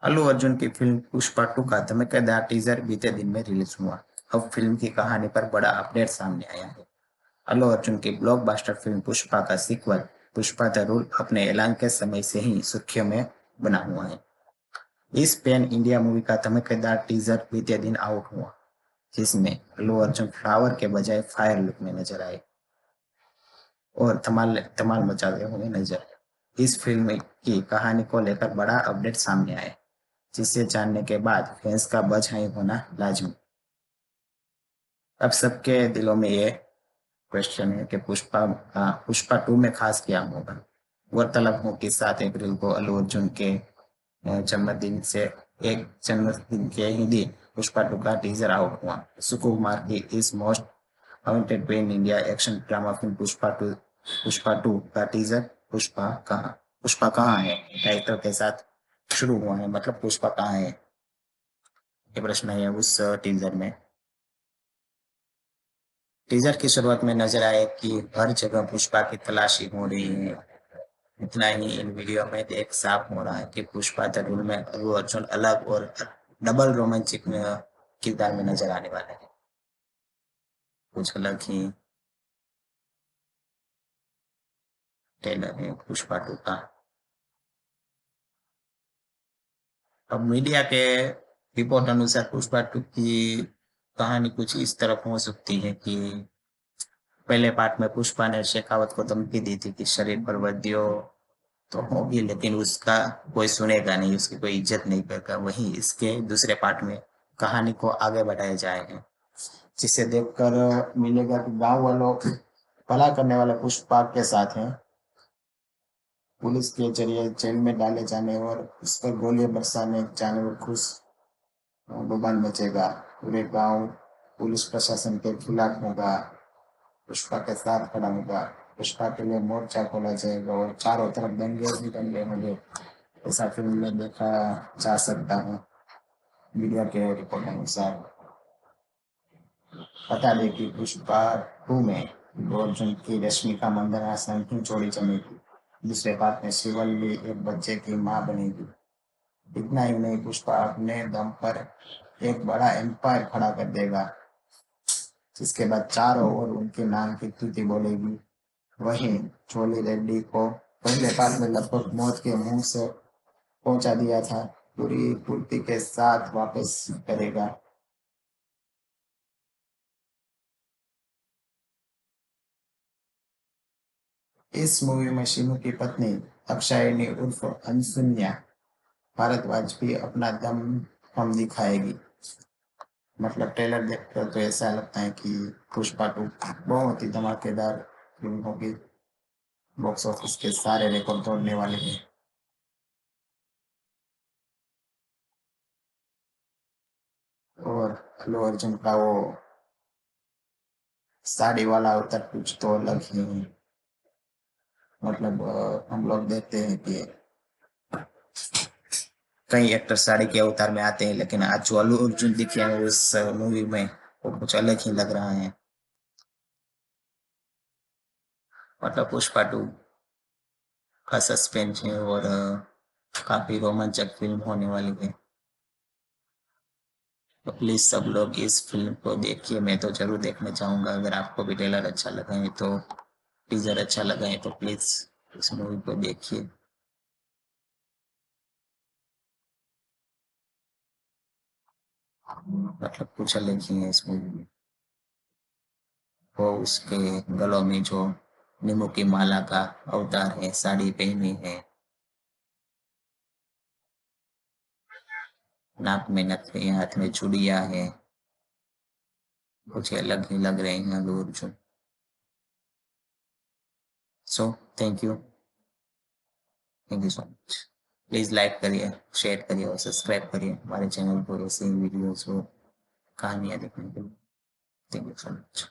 अल्लू अर्जुन की फिल्म पुष्पा 2 का धमाकेदार टीजर बीते दिन में रिलीज हुआ। अब फिल्म की कहानी पर बड़ा अपडेट सामने आया है। अल्लू अर्जुन की ब्लॉकबस्टर फिल्म पुष्पा का सीक्वल पुष्पा द रूल अपने ऐलान के समय से ही सुर्खियों में बना हुआ है। इस पैन इंडिया मूवी का धमाकेदार टीजर बीते दिन आउट हुआ, जिसमें अल्लू अर्जुन फ्लावर के बजाय फायर लुक में नजर आए और धमाल धमाल मचाते हुए नजर आए। इस फिल्म की कहानी को लेकर बड़ा अपडेट सामने आया, जिसे जानने के बाद फैंस का बज हाई होना लाजमी। अब सबके दिलों में ये क्वेश्चन है कि पुष्पा 2 में खास क्या होगा। गौरतलब हो कि 7 अप्रैल को अल्लू अर्जुन के जन्मदिन से एक जन्मदिन के ही दिन पुष्पा 2 का टीजर आउट हुआ। सुकुमार की इस most awaited pan India action drama film Pushpa 2 का टीजर पुष्पा कहाँ है टाइटल के साथ शुरू हुआ है। मतलब पुष्पा कहाँ है, ये प्रश्न है उस टीजर में। टीजर की शुरुआत में नजर आए कि हर जगह पुष्पा की तलाशी हो रही है। इतना ही इन वीडियो में देख साफ हो रहा है कि पुष्पा द रूल में अल्लू अर्जुन अलग और डबल रोमांटिक किरदार में नजर आने वाले हैं। कुछ अलग ही ट्रेलर है पुष्पा 2 का। अब मीडिया के रिपोर्ट अनुसार पुष्पा 2 की कहानी कुछ इस तरफ हो सकती है कि पहले पार्ट में पुष्पा ने शेखावत को धमकी दी थी कि शरीर पर वर्दियो तो होगी, लेकिन उसका कोई सुनेगा नहीं, उसकी कोई इज्जत नहीं करेगा। वहीं इसके दूसरे पार्ट में कहानी को आगे बढ़ाया जाएगा, जिसे देखकर मिलेगा कि गांव वालों भला करने वाले पुष्पा के साथ हैं। पुलिस के जरिए जेल में डाले जाने और उस पर गोलियां बरसाने जाने में खुश बवाल मचेगा। पूरे गांव पुलिस प्रशासन के खिलाफ होगा, पुष्पा के साथ खड़ा होगा। पुष्पा के लिए मोर्चा खोला जाएगा और चारों तरफ दंगे ही दंगे होंगे। ऐसा फिल्म में देखा जा सकता है मीडिया के रिपोर्ट अनुसार। बता दें कि पुष्पा 2 में अल्लू अर्जुन की रश्मिका मंदाना संग की जोड़ी जमेगी। दूसरे पार्ट में शिवल्ली एक बच्चे की मां बनेगी। इतना ही नहीं, पुष्पा अपने दम पर एक बड़ा एम्पायर खड़ा कर देगा, जिसके बाद चारों ओर उनके नाम की स्तुति बोलेगी। वहीं छोली रेड्डी को पहले पार्ट में लगभग मौत के मुंह से पहुंचा दिया था, पूरी फुर्ती के साथ वापस करेगा। इस मूवी में शीनू की पत्नी अक्षायनी उर्फ अनसुन्या भारद्वाज भी अपना दम हम दिखाएगी। मतलब ट्रेलर देखकर तो ऐसा लगता है कि पुष्पा 2 बहुत ही धमाकेदार फिल्म होगी। बॉक्स ऑफिस के सारे रिकॉर्ड तोड़ने वाले हैं। और अल्लू अर्जुन का वो साड़ी वाला अवतार कुछ तो अलग ही है। मतलब हम लोग देखते हैं कि कई एक्टर साड़ी के अवतार में आते हैं, लेकिन आज जो अल्लू अर्जुन दिखे हैं उस मूवी में वो कुछ अलग ही लग रहा है। मतलब पुष्पा 2 का सस्पेंस है और काफी रोमांचक फिल्म होने वाली है। तो प्लीज सब लोग इस फिल्म को देखिए। मैं तो जरूर देखने चाहूंगा। अगर आपको भी ट्रेलर अच्छा लगा है तो टीजर अच्छा लगा है तो प्लीज इस मूवी को देखिए। मतलब कुछ अलग ही है इस मूवी में। वो उसके गलों में जो नींबू की माला का अवतार है, साड़ी पहनी है, नाक में नथनी, हाथ में चूड़ियां है, कुछ अलग ही लग रहे हैं Allu Arjun. So thank you, thank you so much. Please like करिए, शेयर करिए और सब्सक्राइब करिए हमारे चैनल को ऐसे ही वीडियोस को, कहानियाँ देखने के लिए। Thank you so much.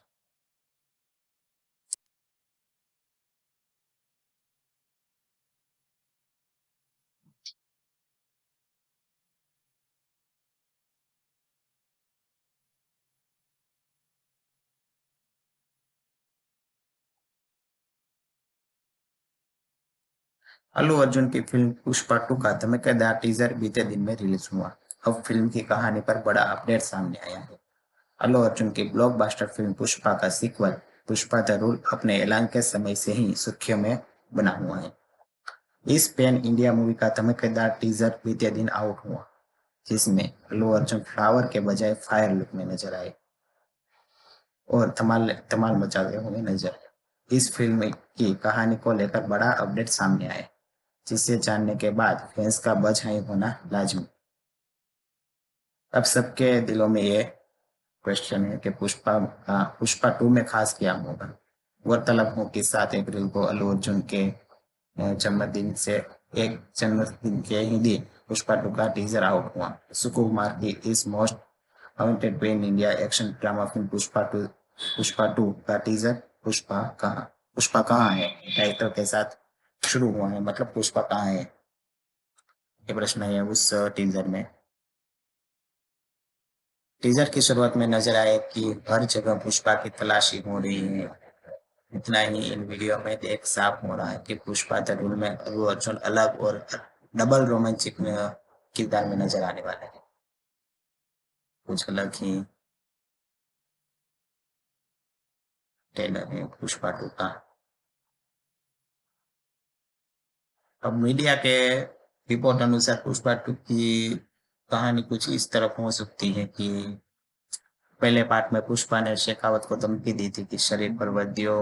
Allu Arjun की फिल्म पुष्पा टू का धमाकेदार टीजर बीते दिन में रिलीज हुआ। अब फिल्म की कहानी पर बड़ा अपडेट सामने आया है। अल्लू अर्जुन की ब्लॉकबस्टर फिल्म पुष्पा का सीक्वल पुष्पा द रूल अपने ऐलान के समय से ही सुर्खियों में बना हुआ है। इस पैन इंडिया मूवी का धमाकेदार टीजर बीते दिन आउट हुआ, जिसमें अल्लू अर्जुन फ्लावर के बजाय फायर लुक में नजर आए और धमाल धमाल मचाते हुए नजर आए। इस फिल्म की कहानी को लेकर बड़ा अपडेट सामने आया, जिसे जानने के बाद फैंस का बज हाई होना लाजमी। अब सबके दिलों में ये क्वेश्चन है कि पुष्पा टू में खास क्या होगा। गौरतलब हो कि 7 अप्रैल को अल्लू अर्जुन के जन्मदिन से एक जन्मदिन के ही दिन पुष्पा टू का टीजर आउट हुआ। सुकुमार की इस most awaited pan India action drama film Pushpa two का टीजर पुष्पा कहाँ है टाइटल के साथ शुरू हुआ है। मतलब पुष्पा कहाँ है, ये प्रश्न है उस टीजर में। टीजर की शुरुआत में नजर आए कि हर जगह पुष्पा की तलाशी हो रही है। इतना ही इन वीडियो में देख साफ हो रहा है कि पुष्पा द रूल में अल्लू अर्जुन अलग और डबल रोमांटिक में किरदार में नजर आने वाले हैं। कुछ अलग ही ट्रेलर है पुष्पा टू का। अब मीडिया के रिपोर्ट अनुसार पुष्पा टू की कहानी कुछ इस तरफ हो सकती है कि पहले पार्ट में पुष्पा ने शेखावत को धमकी दी थी कि शरीर पर वर्दियों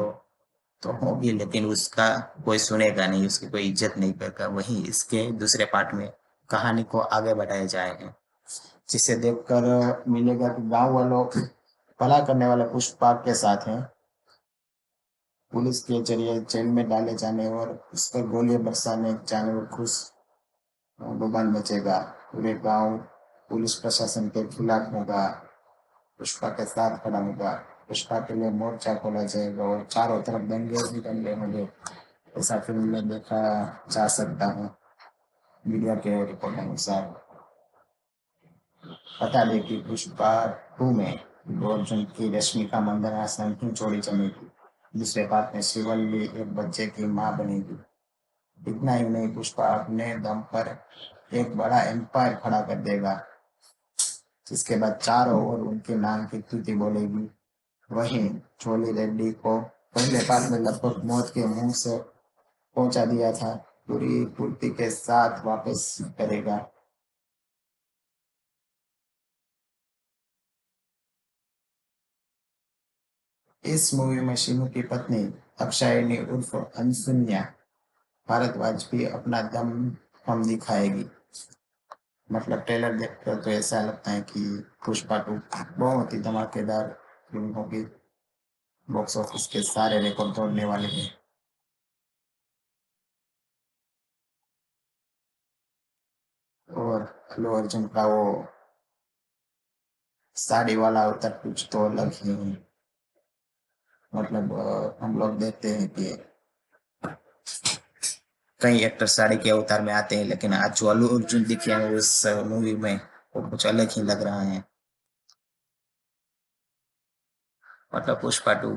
तो होगी, लेकिन उसका कोई सुनेगा नहीं, उसकी कोई इज्जत नहीं करेगा। वहीं इसके दूसरे पार्ट में कहानी को आगे बढ़ाया जाएगा, जिसे देखकर मिलेगा कि गांव वालों भला करने वाले पुष्पा के साथ हैं। पुलिस के जरिए जेल में डाले जाने और उस पर गोलियां बरसाने जाने और खुश बवाल मचेगा। पूरे गांव पुलिस प्रशासन के खिलाफ होगा, पुष्पा के साथ खड़ा होगा। पुष्पा के लिए मोर्चा खोला जाएगा और चारों तरफ दंगे ही दंगे होंगे। ऐसा फिल्म में देखा जा सकता है मीडिया के रिपोर्ट अनुसार। बता दें कि पुष्पा टू में अर्जुन की रश्मिका मंदाना संग की जोड़ी जमेगी। दूसरे पार्ट में शिवल्ली एक बच्चे की मां बनेगी। इतना ही नहीं, पुष्पा अपने दम पर एक बड़ा एम्पायर खड़ा कर देगा, जिसके बाद चारों ओर उनके नाम की स्तुति बोलेगी। वहीं छोली रेड्डी को पहले पार्ट में लगभग मौत के मुंह से पहुंचा दिया था, पूरी फुर्ती के साथ वापस करेगा। इस मूवी में शिनू की पत्नी अक्षायनी उर्फ अनसुन्या भारद्वाज भी अपना दम हम दिखाएगी। मतलब ट्रेलर देखकर तो ऐसा लगता है कि पुष्पा टू बहुत ही धमाकेदार फिल्म होगी। बॉक्स ऑफिस के सारे रिकॉर्ड तोड़ने वाले हैं। और अल्लू अर्जुन का वो साड़ी वाला अवतार कुछ तो अलग ही है। मतलब हम लोग देखते हैं कि कई एक्टर साड़ी के अवतार में आते हैं, लेकिन आज जो अल्लू अर्जुन दिखे हैं उस मूवी में वो कुछ अलग ही लग रहा है। मतलब पुष्पा टू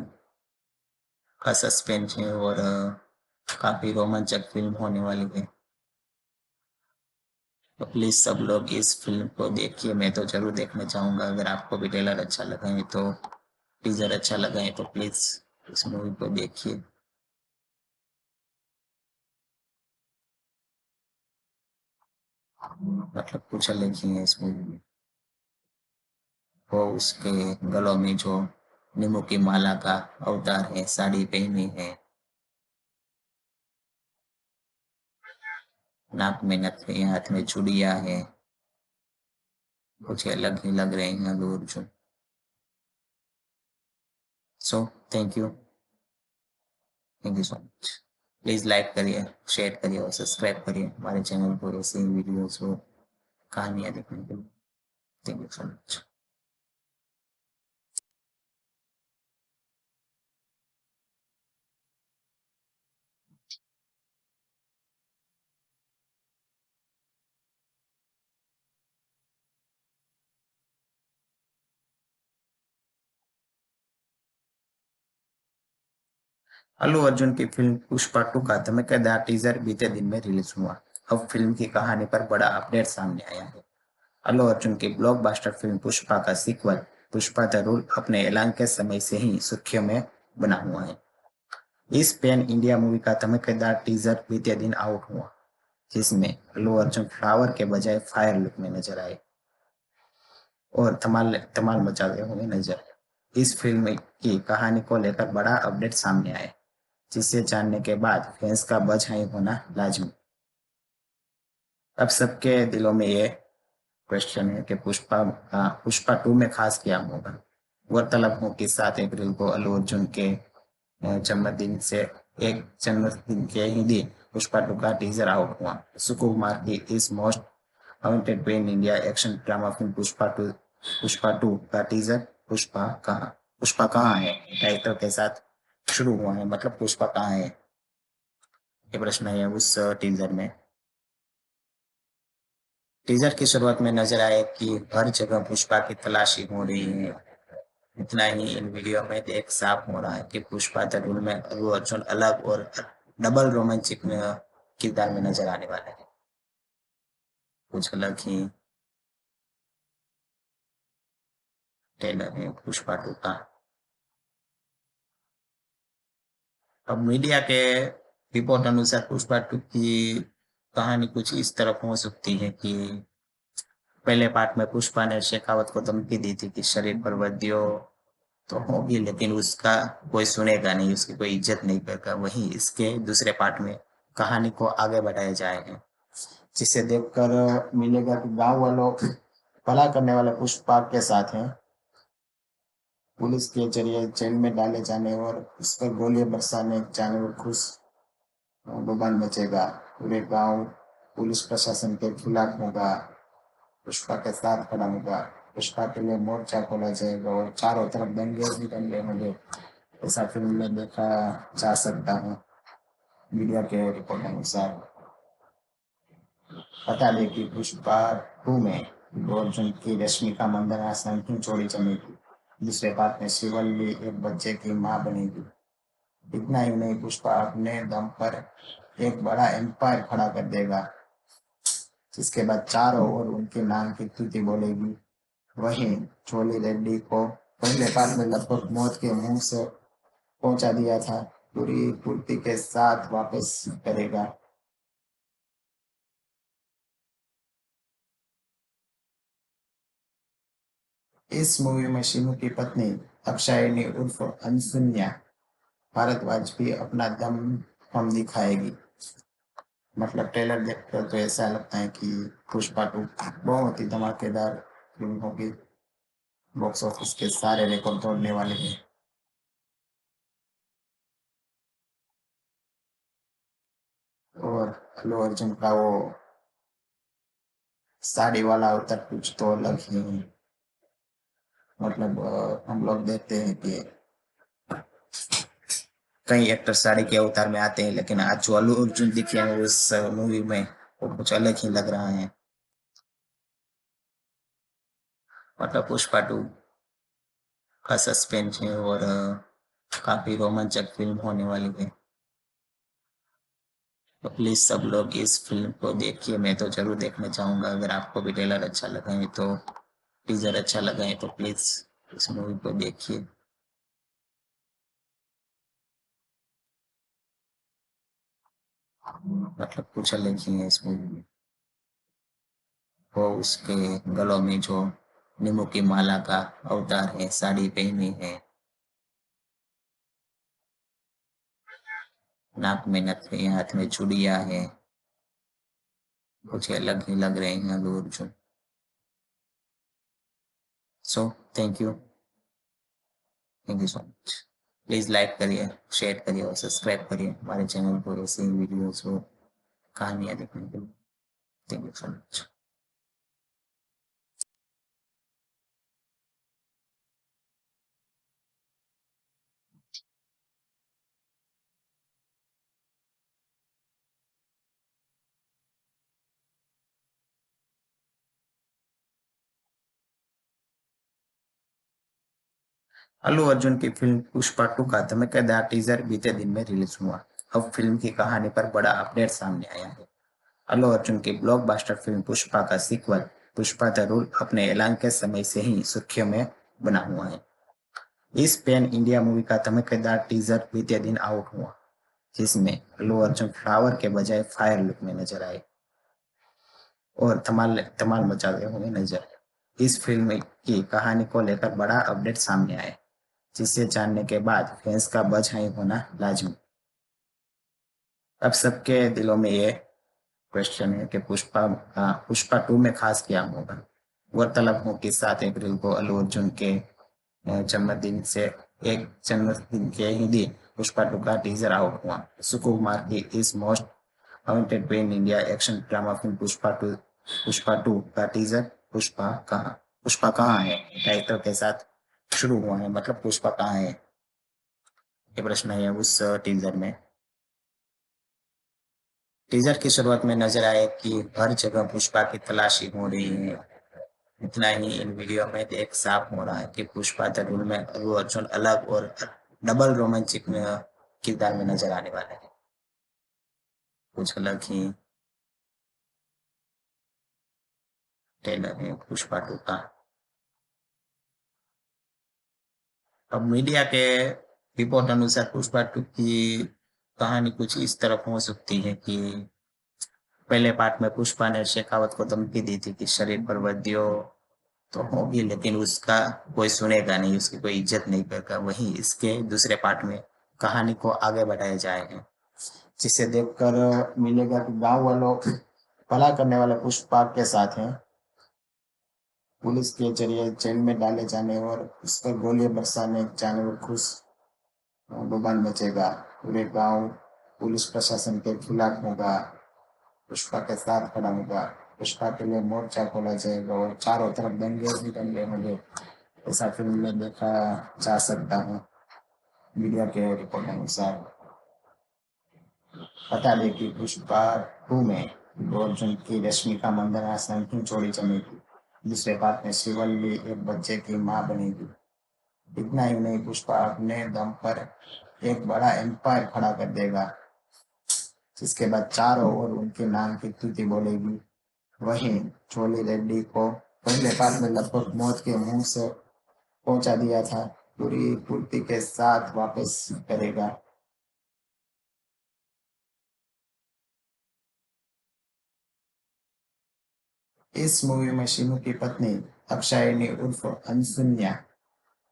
का सस्पेंस है और काफी रोमांचक फिल्म होने वाली है। तो प्लीज सब लोग इस फिल्म को देखिए, मैं तो जरूर देखने चाहूंगा। अगर आपको भी ट्रेलर अच्छा लगा है तो टीजर अच्छा लगा है तो प्लीज इस मूवी को देखिए। मतलब कुछ अलग ही है इस मूवी में। वो उसके गलों में जो नींबू की माला का अवतार है, साड़ी पहनी है, नाक में नथनी, हाथ में चूड़ियां है, कुछ अलग ही लग रहे हैं Allu Arjun. So thank you, thank you so much. Please like करिए, शेयर करिए और सब्सक्राइब करिए हमारे चैनल को ऐसे ही वीडियोस और कहानियाँ देखने के लिए। Thank you so much. Allu Arjun की फिल्म पुष्पा टू का धमाकेदार टीजर बीते दिन में रिलीज हुआ। अब फिल्म की कहानी पर बड़ा अपडेट सामने आया है। अल्लू अर्जुन की ब्लॉकबस्टर फिल्म पुष्पा का सीक्वल पुष्पा द रूल अपने ऐलान के समय से ही सुर्खियों में बना हुआ है। इस पैन इंडिया मूवी का धमाकेदार टीजर बीते दिन आउट हुआ, जिसमें अल्लू अर्जुन फ्लावर के बजाय फायर लुक में नजर आए और धमाल धमाल मचाते हुए नजर आए। इस फिल्म की कहानी को लेकर बड़ा अपडेट सामने आया, जिसे जानने के बाद फैंस का बज हाई होना लाजमी। अब सबके दिलों में ये क्वेश्चन है कि पुष्पा टू में खास क्या होगा। गौरतलब हो कि 7 अप्रैल को अल्लू अर्जुन के जन्मदिन से एक जन्मदिन के ही दिन पुष्पा टू का टीजर आउट हुआ। सुकुमार की इस most awaited pan India action drama film Pushpa two का टीजर पुष्पा कहाँ है टाइटल के साथ शुरू हुआ है। मतलब पुष्पा कहाँ है, ये प्रश्न है उस टीजर में। टीजर की शुरुआत में नजर आए कि हर जगह पुष्पा की तलाशी हो रही है। इतना ही नहीं, इन वीडियो में देख साफ हो रहा है कि पुष्पा द रूल में अल्लू अर्जुन अलग और डबल रोमांटिक किरदार में नजर आने वाले हैं। कुछ अलग ही ट्रेलर है पुष्पा टू का। अब मीडिया के रिपोर्ट अनुसार पुष्पा टू की कहानी कुछ इस तरफ हो सकती है कि पहले पार्ट में पुष्पा ने शेखावत को धमकी दी थी कि शरीर पर वर्दियों तो होगी, लेकिन उसका कोई सुनेगा नहीं, उसकी कोई इज्जत नहीं करेगा। वहीं इसके दूसरे पार्ट में कहानी को आगे बढ़ाया जाएगा, जिसे देखकर मिलेगा कि गांव वालों भला करने वाले पुष्पा के साथ हैं। पुलिस के जरिए जेल में डाले जाने और उस पर गोलियां बरसाने जाने और खुश बवाल मचेगा। पूरे गांव पुलिस प्रशासन के खिलाफ होगा, पुष्पा के साथ खड़ा होगा। पुष्पा के लिए मोर्चा खोला जाएगा और चारों तरफ दंगे ही दंगे होंगे। ऐसा फिल्म में देखा जा सकता है मीडिया के रिपोर्ट अनुसार। बता दें कि पुष्पा टू में अल्लू अर्जुन की रश्मिका मंदाना संग जोड़ी जमेगी। दूसरे पार्ट में शिवल्ली एक बच्चे की मां बनेगी। इतना ही नहीं, पुष्पा अपने दम पर एक बड़ा एम्पायर खड़ा कर देगा, जिसके बाद चारों ओर उनके नाम की स्तुति बोलेगी। वहीं चोली रेड्डी को पहले पार्ट में लगभग मौत के मुंह से पहुंचा दिया था, पूरी फुर्ती के साथ वापस करेगा। इस मूवी में शीनू की पत्नी अक्षायनी उर्फ अनसुन्या भारद्वाज भी अपना दम हम दिखाएगी। मतलब ट्रेलर देखकर तो ऐसा लगता है कि पुष्पा टू बहुत ही धमाकेदार फिल्म होगी। बॉक्स ऑफिस के सारे रिकॉर्ड तोड़ने वाले हैं। और अल्लू अर्जुन का वो साड़ी वाला अवतार कुछ तो अलग ही है। मतलब हम लोग देखते हैं कि कई एक्टर साड़ी के अवतार में आते हैं, लेकिन आज जो अल्लू अर्जुन दिखे हैं उस मूवी में वो कुछ अलग ही लग रहा है। मतलब पुष्पा टू का सस्पेंस है और काफी रोमांचक फिल्म होने वाली है। तो प्लीज सब लोग इस फिल्म को देखिए, मैं तो जरूर देखने चाहूंगा। अगर आपको भी ट्रेलर अच्छा लगा है तो टीजर अच्छा लगा है तो प्लीज इस मूवी को देखिए। मतलब कुछ अलग ही है इस मूवी में। वो उसके गलों में जो नींबू की माला का अवतार है, साड़ी पहनी है, नाक में नथनी, हाथ में चूड़ियां है, कुछ अलग ही लग रहे हैं Allu Arjun. So thank you, thank you so much. Please like करिए, शेयर करिए और सब्सक्राइब करिए हमारे चैनल को ऐसे ही वीडियोस को, कहानियाँ देखने के लिए। Thank you so much. Allu Arjun की फिल्म पुष्पा टू का धमाकेदार टीजर बीते दिन में रिलीज हुआ। अब फिल्म की कहानी पर बड़ा अपडेट सामने आया है। अल्लू अर्जुन की ब्लॉकबस्टर फिल्म पुष्पा का सीक्वल पुष्पा द रूल अपने ऐलान के समय से ही सुर्खियों में बना हुआ है। इस पैन इंडिया मूवी का धमाकेदार टीजर बीते दिन आउट हुआ, जिसमें अल्लू अर्जुन फ्लावर के बजाय फायर लुक में नजर आए और धमाल धमाल मचाते हुए नजर आए। इस फिल्म की कहानी को लेकर बड़ा अपडेट सामने आया, जिसे जानने के बाद फैंस का बज हाई होना लाजमी। अब सबके दिलों में ये क्वेश्चन है कि पुष्पा टू में खास क्या होगा। गौरतलब हो कि 7 अप्रैल को अल्लू अर्जुन के जन्मदिन से एक जन्मदिन के ही दिन पुष्पा टू का टीजर आउट हुआ। सुकुमार की इस most awaited pan India action drama film Pushpa two का टीजर पुष्पा कहाँ है टाइटल के साथ शुरू हुआ है। मतलब पुष्पा कहाँ है, ये प्रश्न है उस टीजर में। टीजर की शुरुआत में नजर आए कि हर जगह पुष्पा की तलाशी हो रही है। इतना ही इन वीडियो में देख साफ हो रहा है कि पुष्पा द रूल में अल्लू अर्जुन अलग और डबल रोमांटिक किरदार में नजर आने वाले हैं। कुछ अलग ही ट्रेलर है पुष्पा टू का। अब मीडिया के रिपोर्ट अनुसार पुष्पा टू की कहानी कुछ इस तरफ हो सकती है कि पहले पार्ट में पुष्पा ने शेखावत को धमकी दी थी कि शरीर पर वर्दियों तो होगी, लेकिन उसका कोई सुनेगा नहीं, उसकी कोई इज्जत नहीं करेगा। वहीं इसके दूसरे पार्ट में कहानी को आगे बढ़ाया जाएगा, जिसे देखकर मिलेगा कि गांव वालों भला करने वाले पुष्पा के साथ हैं। पुलिस के जरिए जेल में डाले जाने और उस पर गोलियां बरसाने जाने और खुश बवाल मचेगा। पूरे गांव पुलिस प्रशासन के खिलाफ होगा, पुष्पा के साथ खड़ा होगा। पुष्पा के लिए मोर्चा खोला जाएगा और चारों तरफ दंगे ही दंगे होंगे। ऐसा फिल्म में देखा जा सकता है मीडिया के रिपोर्ट अनुसार। बता दें कि पुष्पा टू में अल्लू अर्जुन की रश्मिका मंदाना संग की जोड़ी जमेगी। दूसरे पार्ट में शिवल्ली एक बच्चे की मां बनेगी। इतना ही नहीं, पुष्पा अपने दम पर एक बड़ा एम्पायर खड़ा कर देगा, जिसके बाद चारों ओर उनके नाम की स्तुति बोलेगी। वहीं चोली रेड्डी को पहले पार्ट में लगभग मौत के मुंह से पहुंचा दिया था, पूरी फुर्ती के साथ वापस करेगा। इस मूवी में शीनू की पत्नी अक्षायनी उर्फ अनसुन्या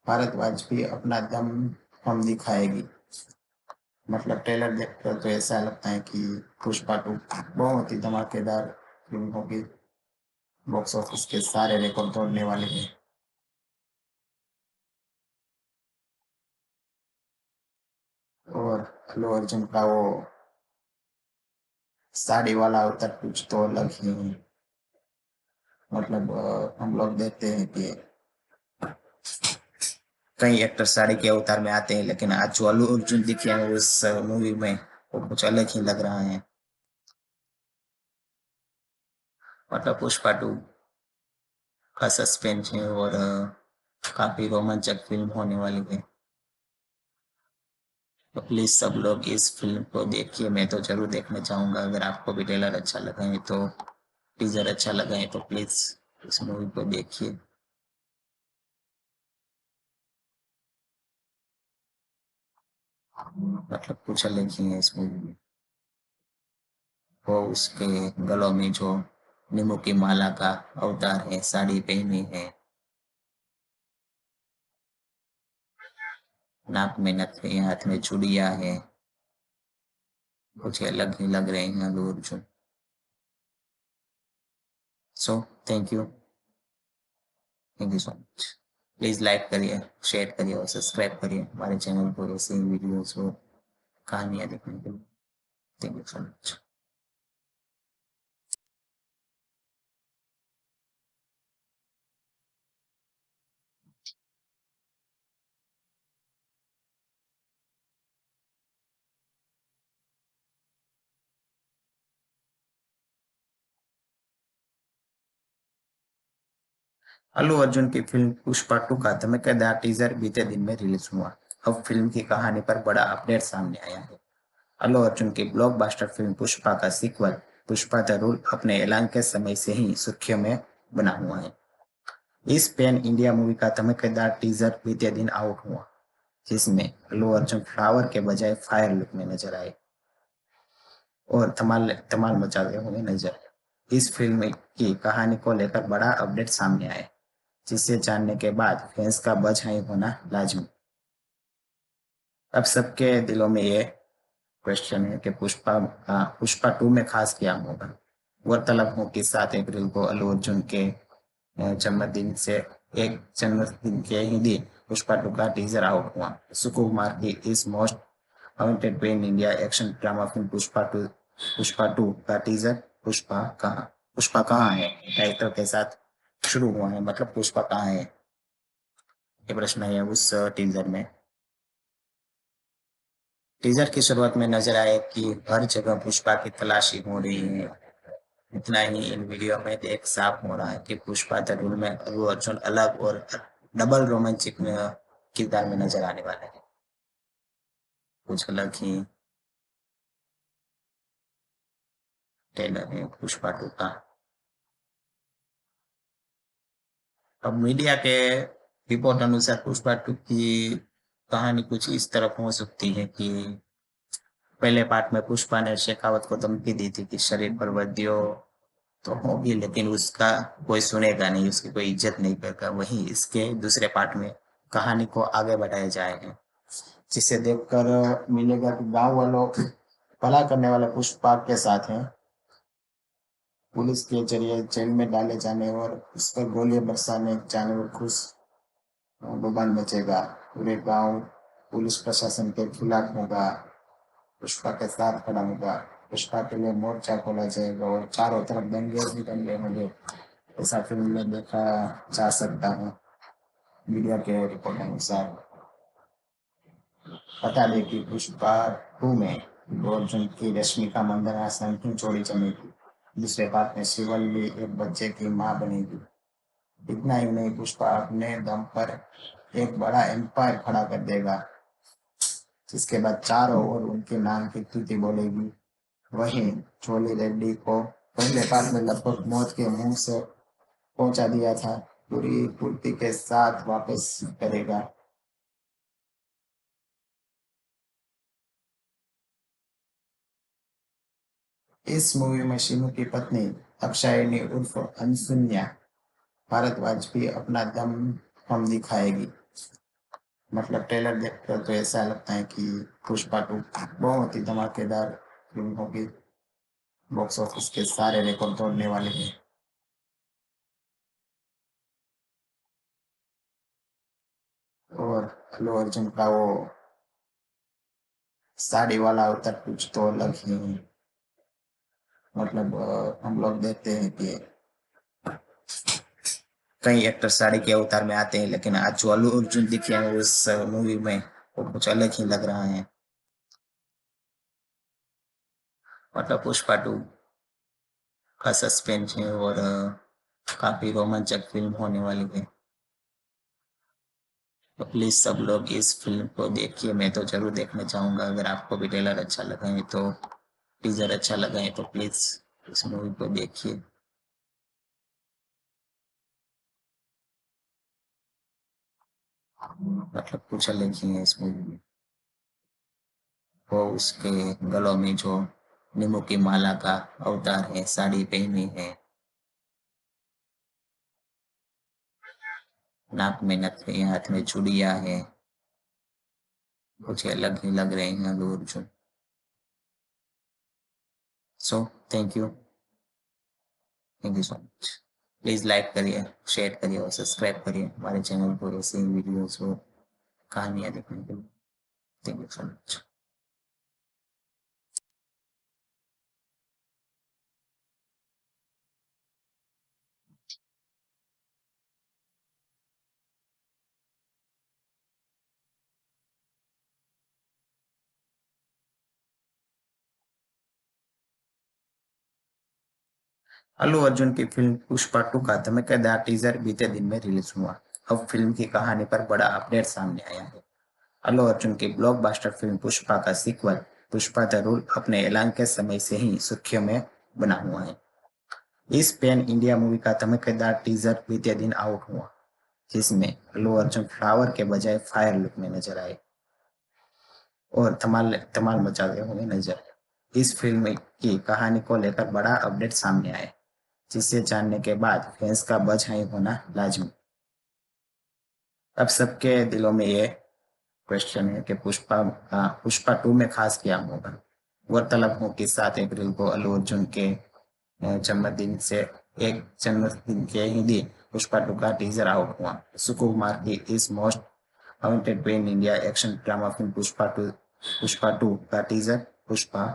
भारद्वाज भी अपना दम हम दिखाएगी। मतलब ट्रेलर देखकर तो ऐसा लगता है कि पुष्पा टू बहुत ही धमाकेदार फिल्म होगी, बॉक्स ऑफिस के सारे रिकॉर्ड तोड़ने वाले हैं। और अल्लू अर्जुन का वो साड़ी वाला अवतार कुछ तो अलग ही है। मतलब हम लोग देखते हैं कि कई एक्टर साड़ी के अवतार में आते हैं, लेकिन आज जो अल्लू अर्जुन दिखे हैं उस मूवी में वो कुछ अलग ही लग रहा है। मतलब पुष्पा टू का सस्पेंस है और काफी रोमांचक फिल्म होने वाली है। तो प्लीज सब लोग इस फिल्म को देखिए, मैं तो जरूर देखना चाहूंगा। अगर आपको भी ट्रेलर अच्छा लगा है तो टीजर अच्छा लगा है तो प्लीज इस मूवी को देखिए। मतलब कुछ अलग ही है इस मूवी में। वो उसके गलों में जो नींबू की माला का अवतार है, साड़ी पहनी है, नाक में नथनी, हाथ में चूड़ियां है, कुछ अलग ही लग रहे हैं Allu Arjun. So thank you, thank you so much. Please like करिए, शेयर करिए और सब्सक्राइब करिए हमारे चैनल को ऐसे ही वीडियोस और कहानियाँ देखने के लिए। Thank you so much. Allu Arjun की फिल्म पुष्पा टू का धमाकेदार टीजर बीते दिन में रिलीज हुआ। अब फिल्म की कहानी पर बड़ा अपडेट सामने आया है। अल्लू अर्जुन की ब्लॉकबस्टर फिल्म पुष्पा का सीक्वल पुष्पा द रूल अपने ऐलान के समय से ही सुर्खियों में बना हुआ है। इस पैन इंडिया मूवी का धमाकेदार टीजर बीते दिन आउट हुआ, जिसमें अल्लू अर्जुन फ्लावर के बजाय फायर लुक में नजर आए और धमाल धमाल मचाते हुए नजर आए। इस फिल्म की कहानी को लेकर बड़ा अपडेट सामने आया, जिसे जानने के बाद फैंस का बज हाई होना लाजमी। अब सबके दिलों में ये क्वेश्चन है कि पुष्पा टू में खास क्या होगा। गौरतलब हो कि 7 अप्रैल को अल्लू अर्जुन के जन्मदिन से एक जन्मदिन के ही दिन पुष्पा टू का टीजर आउट हुआ। सुकुमार की इस most awaited pan India action drama film Pushpa two का टीजर पुष्पा कहाँ है टाइटल के साथ शुरू हुआ है। मतलब पुष्पा कहाँ है, ये प्रश्न है उस टीजर में। टीजर की शुरुआत में नजर आए कि हर जगह पुष्पा की तलाशी हो रही है। इतना ही इन वीडियो में देख साफ हो रहा है कि पुष्पा द रूल में अल्लू अर्जुन अलग और डबल रोमांचिक में किरदार में नजर आने वाले हैं। कुछ अलग ही ट्रेलर है पुष्पा टू का। अब मीडिया के रिपोर्ट अनुसार पुष्पा टू की कहानी कुछ इस तरफ हो सकती है कि पहले पार्ट में पुष्पा ने शेखावत को धमकी दी थी कि शरीर पर वर्दियो तो होगी, लेकिन उसका कोई सुनेगा नहीं, उसकी कोई इज्जत नहीं करेगा। वहीं इसके दूसरे पार्ट में कहानी को आगे बढ़ाया जाएगा, जिसे देखकर मिलेगा कि गांव वालों भला करने वाले पुष्पा के साथ हैं। पुलिस के जरिए जेल में डाले जाने और उस पर गोलियां बरसाने जाने और खुश बवाल मचेगा। पूरे गांव पुलिस प्रशासन के खिलाफ होगा, पुष्पा के साथ खड़ा होगा। पुष्पा के लिए मोर्चा खोला जाएगा और चारों तरफ दंगे ही दंगे होंगे। ऐसा फिल्म में देखा जा सकता है मीडिया के रिपोर्ट अनुसार। बता दें कि पुष्पा टू में अर्जुन की रश्मिका मंदाना संग की जोड़ी जमेगी। दूसरे पार्ट में शिवल्ली एक बच्चे की मां बनेगी। इतना ही नहीं, पुष्पा अपने दम पर एक बड़ा एम्पायर खड़ा कर देगा, जिसके बाद चारों ओर उनके नाम की स्तुति बोलेगी। वहीं चोली रेड्डी को पहले पार्ट में लगभग मौत के मुंह से पहुंचा दिया था, पूरी फुर्ती के साथ वापस करेगा। इस मूवी में शीनू की पत्नी अक्षायनी उर्फ अनसुन्या भारद्वाज भी अपना दम हम दिखाएगी। मतलब ट्रेलर देखकर तो ऐसा लगता है कि पुष्पा टू बहुत ही धमाकेदार फिल्म होगी। बॉक्स ऑफिस के सारे रिकॉर्ड तोड़ने वाले हैं। और अल्लू अर्जुन का वो साड़ी वाला अवतार कुछ तो अलग ही है। मतलब हम लोग देखते हैं कि कई एक्टर साड़ी के अवतार में आते हैं, लेकिन आज जो अल्लू अर्जुन दिखे हैं उस मूवी में वो कुछ अलग ही लग रहा है। मतलब पुष्पा टू का सस्पेंस है और काफी रोमांचक फिल्म होने वाली है। तो प्लीज सब लोग इस फिल्म को देखिए, मैं तो जरूर देखना चाहूंगा। अगर आपको भी ट्रेलर अच्छा लगा है तो टीजर अच्छा लगा है तो प्लीज इस मूवी को देखिए। मतलब कुछ अलग ही है इस मूवी में। वो उसके गलों में जो नींबू की माला का अवतार है, साड़ी पहनी है, नाक में नथनी, हाथ में चूड़ियां है, कुछ अलग ही लग रहे हैं Allu Arjun. So thank you, thank you so much. Please like करिए, शेयर करिए और सब्सक्राइब करिए हमारे चैनल को ऐसे ही वीडियोस और कहानियाँ देखने के लिए। Thank you so much. Allu Arjun की फिल्म पुष्पा टू का धमाकेदार टीजर बीते दिन में रिलीज हुआ। अब फिल्म की कहानी पर बड़ा अपडेट सामने आया है। अल्लू अर्जुन की ब्लॉकबस्टर फिल्म पुष्पा का सीक्वल पुष्पा द रूल अपने ऐलान के समय से ही सुर्खियों में बना हुआ है। इस पैन इंडिया मूवी का धमाकेदार टीजर बीते दिन आउट हुआ, जिसमें अल्लू अर्जुन फ्लावर के बजाय फायर लुक में नजर आए और धमाल धमाल मचाते हुए नजर आए। इस फिल्म की कहानी को लेकर बड़ा अपडेट सामने आया, जिसे जानने के बाद फैंस का बज हाई होना लाजमी। अब सबके दिलों में ये क्वेश्चन है कि पुष्पा टू में खास क्या होगा। गौरतलब हो कि 7 अप्रैल को अल्लू अर्जुन के जन्मदिन से एक जन्मदिन के ही दिन पुष्पा टू का टीजर आउट हुआ। सुकुमार की इस most awaited pan India action drama film Pushpa two का टीजर पुष्पा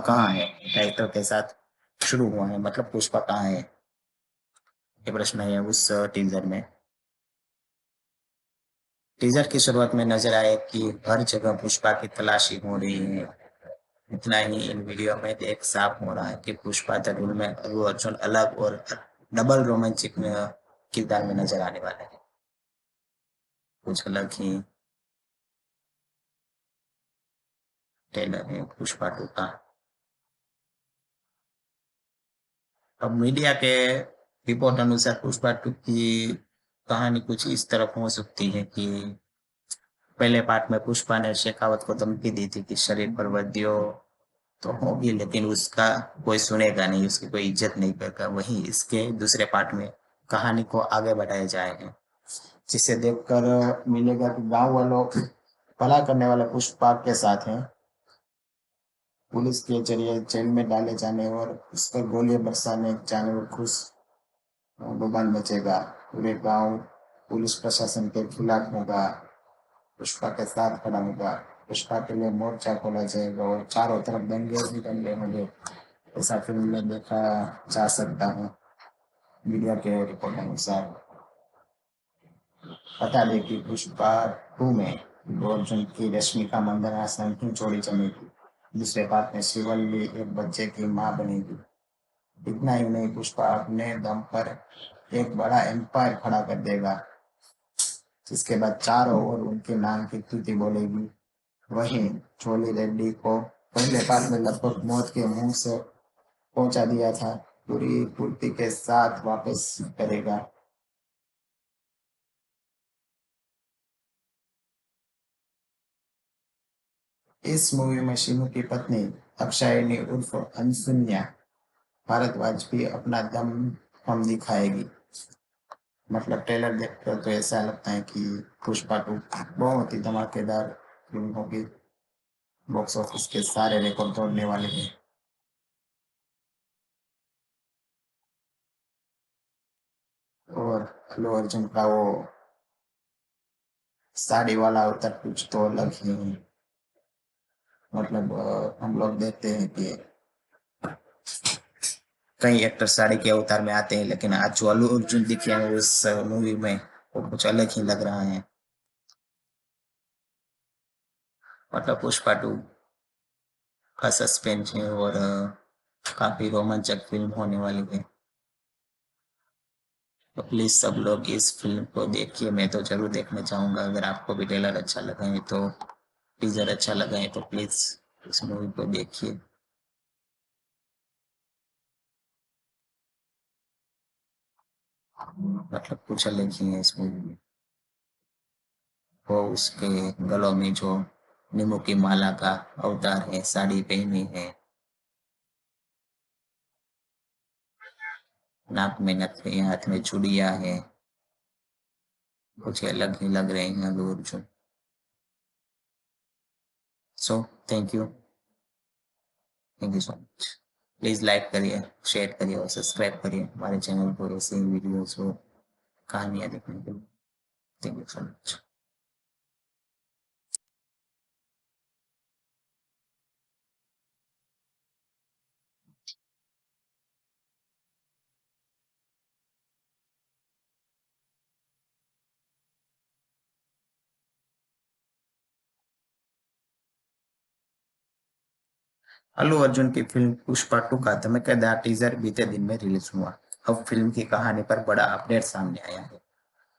कहाँ है टाइटल के साथ शुरू हुआ है। मतलब पुष्पा कहाँ है, ये प्रश्न है उस टीजर में। टीजर की शुरुआत में नजर आए कि हर जगह पुष्पा की तलाशी हो रही है। इतना ही इन वीडियो में देख साफ हो रहा है कि पुष्पा द रूल में अल्लू अर्जुन अलग और डबल रोमांटिक में किरदार में नजर आने वाले हैं। कुछ अलग ही ट्रेलर है पुष्पा टू का। अब मीडिया के रिपोर्ट अनुसार पुष्पा टू की कहानी कुछ इस तरफ हो सकती है कि पहले पार्ट में पुष्पा ने शेखावत को धमकी दी थी कि शरीर पर वर्दियों तो होगी, लेकिन उसका कोई सुनेगा नहीं, उसकी कोई इज्जत नहीं करेगा। वहीं इसके दूसरे पार्ट में कहानी को आगे बढ़ाया जाएगा, जिसे देखकर मिलेगा कि गांव वालों भला करने वाले पुष्पा के साथ हैं। पुलिस के जरिए जेल में डाले जाने और उस पर गोलियां बरसाने जाने में खुश बवाल मचेगा। पूरे गांव पुलिस प्रशासन के खिलाफ होगा, पुष्पा के साथ खड़ा होगा। पुष्पा के लिए मोर्चा खोला जाएगा और चारों तरफ दंगे ही दंगे होंगे। ऐसा फिल्म में देखा जा सकता है मीडिया के रिपोर्ट अनुसार। बता दें कि पुष्पा टू में अल्लू अर्जुन की रश्मिका मंदाना संग जोड़ी जमेगी। दूसरे पार्ट में शिवल्ली एक बच्चे की मां बनेगी। इतना ही नहीं, पुष्पा अपने दम पर एक बड़ा एम्पायर खड़ा कर देगा, जिसके बाद चारों ओर उनके नाम की स्तुति बोलेगी। वहीं चोली रेड्डी को पहले पार्ट में लगभग मौत के मुंह से पहुंचा दिया था, पूरी फुर्ती के साथ वापस करेगा। इस मूवी में शीनू की पत्नी अक्षायनी उर्फ अनसुन्या भारद्वाज भी अपना दम हम दिखाएगी। मतलब ट्रेलर देखकर तो ऐसा लगता है कि पुष्पा टू बहुत ही धमाकेदार फिल्म होगी। बॉक्स ऑफिस के सारे रिकॉर्ड तोड़ने वाले हैं। और अल्लू अर्जुन का वो साड़ी वाला अवतार कुछ तो अलग ही है। मतलब हम लोग देखते हैं कि कई एक्टर साड़ी के अवतार में आते हैं, लेकिन आज जो अल्लू अर्जुन दिखे हैं उस मूवी में वो कुछ अलग ही लग रहा है। मतलब पुष्पा टू का सस्पेंस है और काफी रोमांचक फिल्म होने वाली है। तो प्लीज सब लोग इस फिल्म को देखिए, मैं तो जरूर देखना चाहूंगा। अगर आपको भी ट्रेलर अच्छा लगा है तो टीजर अच्छा लगा है तो प्लीज इस मूवी को देखिए। मतलब कुछ अलग ही है इस मूवी में। वो उसके गलों में जो नींबू की माला का अवतार है, साड़ी पहनी है, नाक में नथनी, हाथ में चूड़ियां है, कुछ अलग ही लग रहे हैं Allu Arjun. So thank you so much. Please like करिए, शेयर करिए और सब्सक्राइब करिए हमारे चैनल को ऐसे ही वीडियोस को कहानियाँ देखने के लिए। Thank you so much. Allu Arjun की फिल्म पुष्पा टू का धमाकेदार टीजर बीते दिन में रिलीज हुआ। अब फिल्म की कहानी पर बड़ा अपडेट सामने आया है।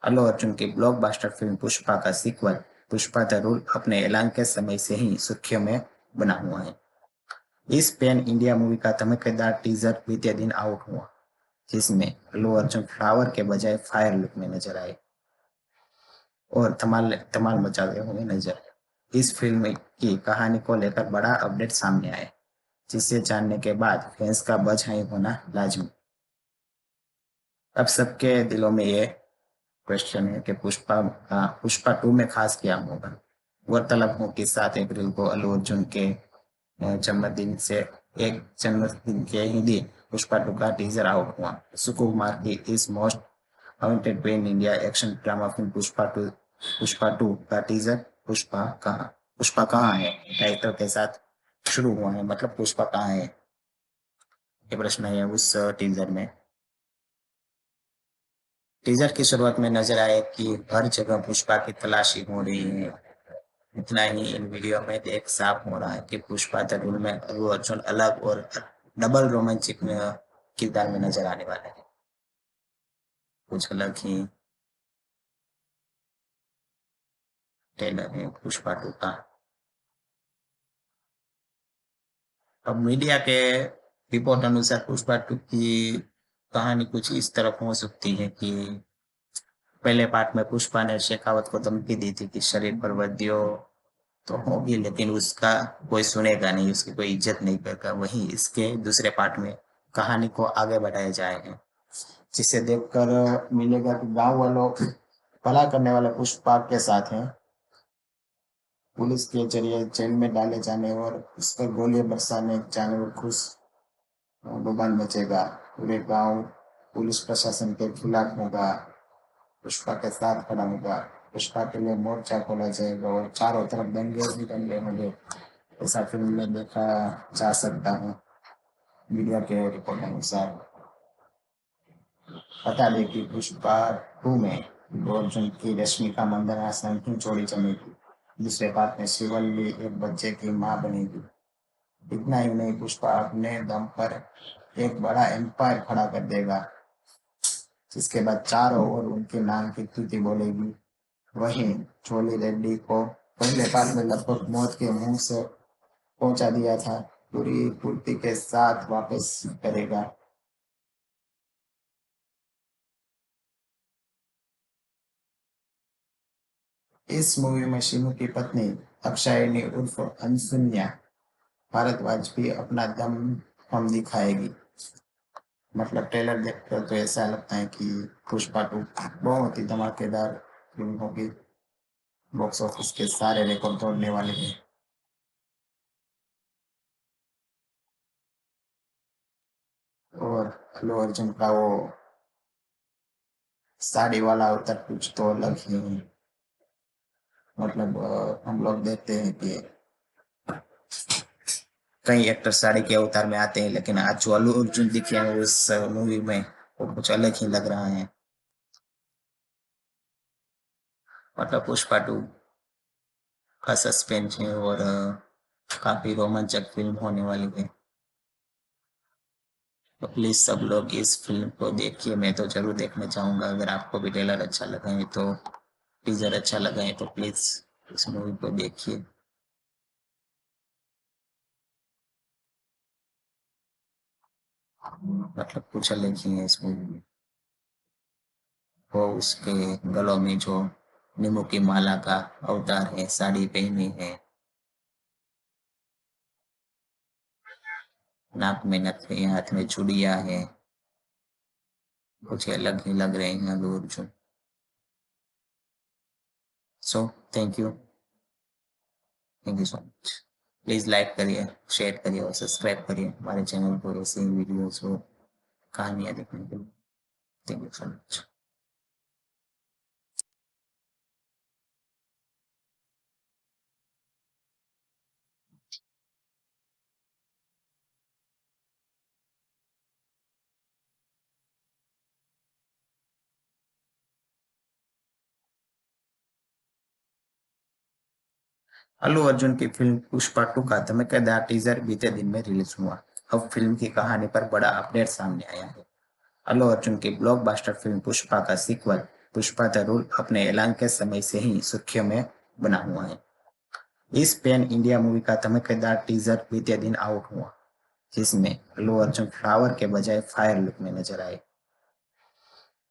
अल्लू अर्जुन की ब्लॉकबस्टर फिल्म पुष्पा का सीक्वल पुष्पा द रूल अपने ऐलान के समय से ही सुर्खियों में बना हुआ है। इस पैन इंडिया मूवी का धमाकेदार टीजर बीते दिन आउट हुआ, जिसमें अल्लू अर्जुन फ्लावर के बजाय फायर लुक में नजर आए और धमाल धमाल मचाते हुए नजर आए। इस फिल्म की कहानी को लेकर बड़ा अपडेट सामने आया, जिसे जानने के बाद फैंस का बज हाई होना लाजमी। अब सबके दिलों में ये क्वेश्चन है कि पुष्पा टू में खास क्या होगा। गौरतलब हो कि 7 अप्रैल को अल्लू अर्जुन के जन्मदिन से एक जन्मदिन के ही दिन पुष्पा टू का टीजर आउट हुआ। सुकुमार की इस most awaited pan India action drama film Pushpa two का टीजर पुष्पा कहाँ है टाइटल के साथ शुरू हुआ है। मतलब पुष्पा कहाँ है, ये प्रश्न है उस टीजर में। टीजर की शुरुआत में नजर आए कि हर जगह पुष्पा की तलाशी हो रही है। इतना ही इन वीडियो में देख साफ हो रहा है कि पुष्पा द रूल में अल्लू अर्जुन अलग और डबल रोमांटिक में किरदार में नजर आने वाले हैं। कुछ अलग ही ट्रेलर है पुष्पा टू का। अब मीडिया के रिपोर्ट अनुसार पुष्पा टू की कहानी कुछ इस तरफ हो सकती है कि पहले पार्ट में पुष्पा ने शेखावत को धमकी दी थी कि शरीर पर वर्दियों तो होगी, लेकिन उसका कोई सुनेगा नहीं, उसकी कोई इज्जत नहीं करेगा। वहीं इसके दूसरे पार्ट में कहानी को आगे बढ़ाया जाएगा, जिसे देखकर मिलेगा कि गांव वालों भला करने वाले पुष्पा के साथ हैं। पुलिस के जरिए जेल में डाले जाने और उस पर गोलियां बरसाने जाने और खुश बवाल मचेगा। पूरे गांव पुलिस प्रशासन के खिलाफ होगा, पुष्पा के साथ खड़ा होगा। पुष्पा के लिए मोर्चा खोला जाएगा और चारों तरफ दंगे ही दंगे होंगे। ऐसा फिल्म में देखा जा सकता है मीडिया के रिपोर्ट अनुसार। बता दें कि पुष्पा टू में अल्लू अर्जुन की रश्मिका मंदाना संग की जोड़ी जमेगी। दूसरे पार्ट में शिवल्ली एक बच्चे की मां बनेगी। इतना ही नहीं, पुष्पा अपने दम पर एक बड़ा एम्पायर खड़ा कर देगा, जिसके बाद चारों ओर उनके नाम की स्तुति बोलेगी। वहीं छोली रेड्डी को पहले पार्ट में लगभग मौत के मुंह से पहुंचा दिया था, पूरी फुर्ती के साथ वापस करेगा। इस मूवी में शिनू की पत्नी अक्षायनी उर्फ अनसुन्या भारद्वाज भी अपना दम हम दिखाएगी। मतलब ट्रेलर देखकर तो ऐसा लगता है कि पुष्पा टू बहुत ही धमाकेदार फिल्म होगी। बॉक्स ऑफिस के सारे रिकॉर्ड तोड़ने वाले हैं। और अल्लू अर्जुन का वो साड़ी वाला अवतार कुछ तो अलग ही है। मतलब हम लोग देखते हैं कि कई एक्टर साड़ी के अवतार में आते हैं, लेकिन आज जो अल्लू अर्जुन दिखे हैं उस मूवी में वो कुछ अलग ही लग रहा है। मतलब पुष्पा टू का सस्पेंस है और काफी रोमांचक फिल्म होने वाली है। तो प्लीज सब लोग इस फिल्म को देखिए, मैं तो जरूर देखना चाहूंगा। अगर आपको भी ट्रेलर अच्छा लगा है तो टीजर अच्छा लगा है तो प्लीज इस मूवी को देखिए। मतलब कुछ अलग ही है इस मूवी में। वो उसके गलों में जो नींबू की माला का अवतार है, साड़ी पहनी है, नाक में नथ है, हाथ में चूड़ियां है, कुछ अलग ही लग रहे हैं Allu Arjun. So thank you so much. Please like करिए, शेयर करिए और सब्सक्राइब करिए हमारे चैनल को ऐसे ही वीडियोस और कहानियाँ देखने के लिए। Thank you so much. Allu Arjun की फिल्म पुष्पा टू का धमाकेदार टीजर बीते दिन में रिलीज हुआ। अब फिल्म की कहानी पर बड़ा अपडेट सामने आया है। अल्लू अर्जुन की ब्लॉकबस्टर फिल्म पुष्पा का सीक्वल पुष्पा द रूल अपने ऐलान के समय से ही सुर्खियों में बना हुआ है। इस पैन इंडिया मूवी का धमाकेदार टीजर बीते दिन आउट हुआ, जिसमें अल्लू अर्जुन फ्लावर के बजाय फायर लुक में नजर आए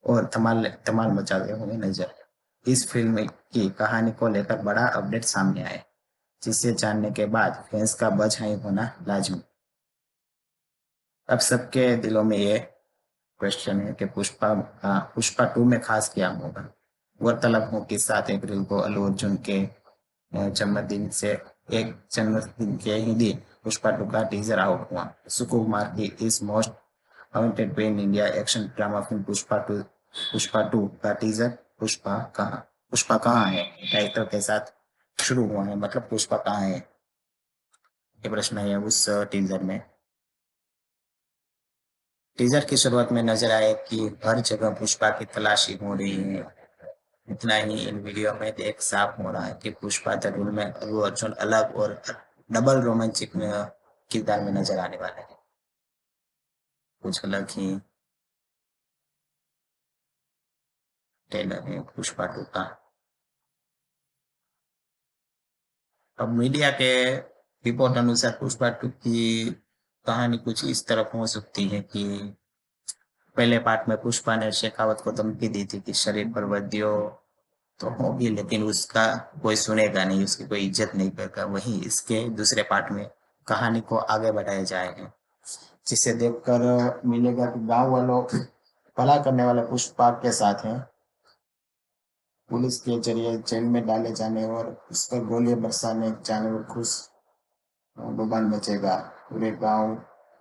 और धमाल धमाल मचाते हुए नजर आए। इस फिल्म की कहानी को लेकर बड़ा अपडेट सामने आया, जिसे जानने के बाद फैंस का बज हाई होना लाजमी। अब सबके दिलों में ये क्वेश्चन है कि पुष्पा टू में खास क्या होगा। गौरतलब हो कि 7 अप्रैल को अल्लू अर्जुन के जन्मदिन से एक जन्मदिन के ही दिन पुष्पा टू का टीजर आउट हुआ। सुकुमार की इस most awaited pan India action drama film Pushpa two का टीजर पुष्पा कहाँ है टाइटल के साथ शुरू हुआ है। मतलब पुष्पा कहाँ है, ये प्रश्न है उस टीजर में। टीजर की शुरुआत में नजर आए कि हर जगह पुष्पा की तलाशी हो रही है। इतना ही इन वीडियो में देख साफ हो रहा है कि पुष्पा द रूल में अल्लू अर्जुन अलग और डबल रोमांचिक किरदार में नजर आने वाले हैं। कुछ अलग ही ट्रेलर है पुष्पा टू का। अब मीडिया के रिपोर्ट अनुसार पुष्पा टू की कहानी कुछ इस तरफ हो सकती है कि पहले पार्ट में पुष्पा ने शेखावत को धमकी दी थी कि शरीर पर वर्दियों तो होगी, लेकिन उसका कोई सुनेगा नहीं, उसकी कोई इज्जत नहीं करेगा। वहीं इसके दूसरे पार्ट में कहानी को आगे बढ़ाया जाएगा, जिसे देखकर मिलेगा कि गांव वालों भला करने वाले पुष्पा के साथ हैं। पुलिस के जरिए जेल में डाले जाने और उस पर गोलियां बरसाने जाने और खुश बवाल मचेगा। पूरे गांव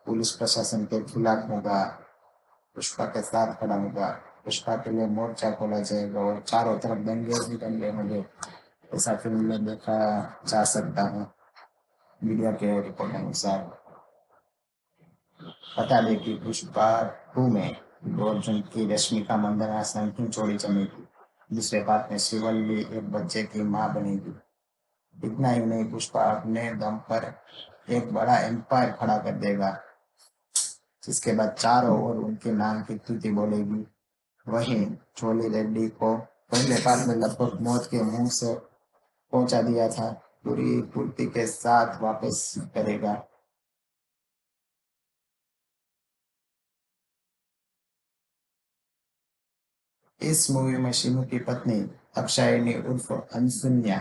पुलिस प्रशासन के खिलाफ होगा, पुष्पा के साथ खड़ा होगा। पुष्पा के लिए मोर्चा खोला जाएगा और चारों तरफ दंगे ही दंगे होंगे। ऐसा फिल्म में देखा जा सकता है मीडिया के रिपोर्ट अनुसार। बता दें कि पुष्पा टू में अर्जुन की रश्मिका मंदाना संग की जोड़ी जमेगी। दूसरे पार्ट में शिवल्ली एक बच्चे की मां बनेगी। इतना ही नहीं, पुष्पा अपने दम पर एक बड़ा एम्पायर खड़ा कर देगा, जिसके बाद चारों ओर उनके नाम की स्तुति बोलेगी। वहीं चोली रेड्डी को पहले पार्ट में लगभग मौत के मुंह से पहुंचा दिया था, पूरी पूर्ति के साथ वापस करेगा। इस मूवी में शिनू की पत्नी अक्षायनी उर्फ अनसुन्या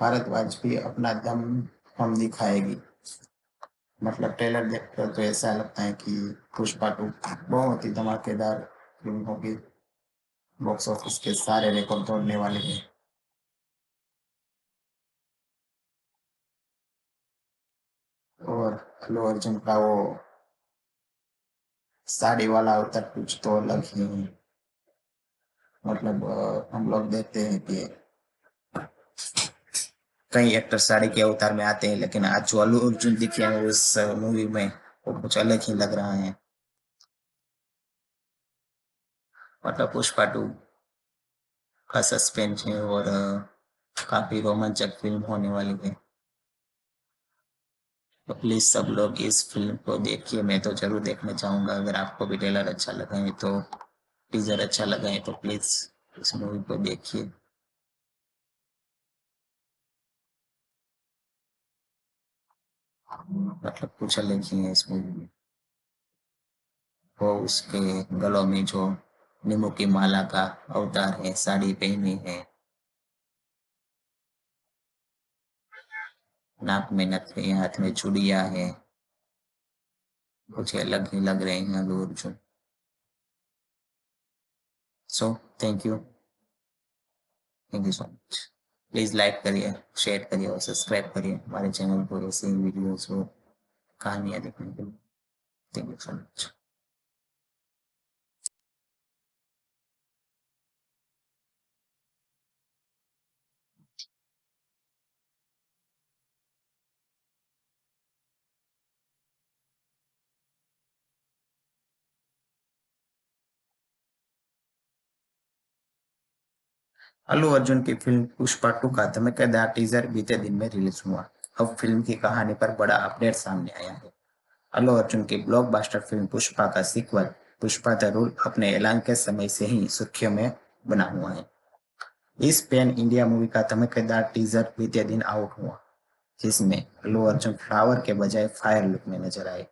भारद्वाज भी अपना दम हम दिखाएगी। मतलब ट्रेलर देखकर तो ऐसा लगता है कि पुष्पा टू बहुत ही धमाकेदार फिल्म होगी। बॉक्स ऑफिस के सारे रिकॉर्ड तोड़ने वाले हैं। और अल्लू अर्जुन का वो साड़ी वाला अवतार कुछ तो अलग ही है। मतलब हम लोग देखते हैं कि कई एक्टर साड़ी के अवतार में आते हैं, लेकिन आज जो अल्लू अर्जुन दिखे हैं उस मूवी में वो कुछ अलग ही लग रहा है। मतलब पुष्पा टू का सस्पेंस है और काफी रोमांचक फिल्म होने वाली है। तो प्लीज सब लोग इस फिल्म को देखिए। मैं तो जरूर देखना चाहूंगा। अगर आपको भी ट्रेलर अच्छा लगा है तो टीजर अच्छा लगा है तो प्लीज इस मूवी को देखिए। मतलब कुछ अलग ही है इस मूवी में। वो उसके गलों में जो नींबू की माला का अवतार है, साड़ी पहनी है, नाक में नथनी, हाथ में चूड़ियां है, कुछ अलग ही लग रहे हैं Allu Arjun. So thank you, thank you so much. Please like करिए, शेयर करिए और सब्सक्राइब करिए हमारे चैनल को ऐसे ही वीडियोस को, कहानियाँ देखने के लिए। Thank you so much. Allu Arjun की फिल्म पुष्पा टू का धमाकेदार टीजर बीते दिन में रिलीज हुआ। अब फिल्म की कहानी पर बड़ा अपडेट सामने आया है। अल्लू अर्जुन की ब्लॉकबस्टर फिल्म पुष्पा का सीक्वल पुष्पा द रूल अपने ऐलान के समय से ही सुर्खियों में बना हुआ है। इस पैन इंडिया मूवी का धमाकेदार टीजर बीते दिन आउट हुआ, जिसमें अल्लू अर्जुन फ्लावर के बजाय फायर लुक में नजर आए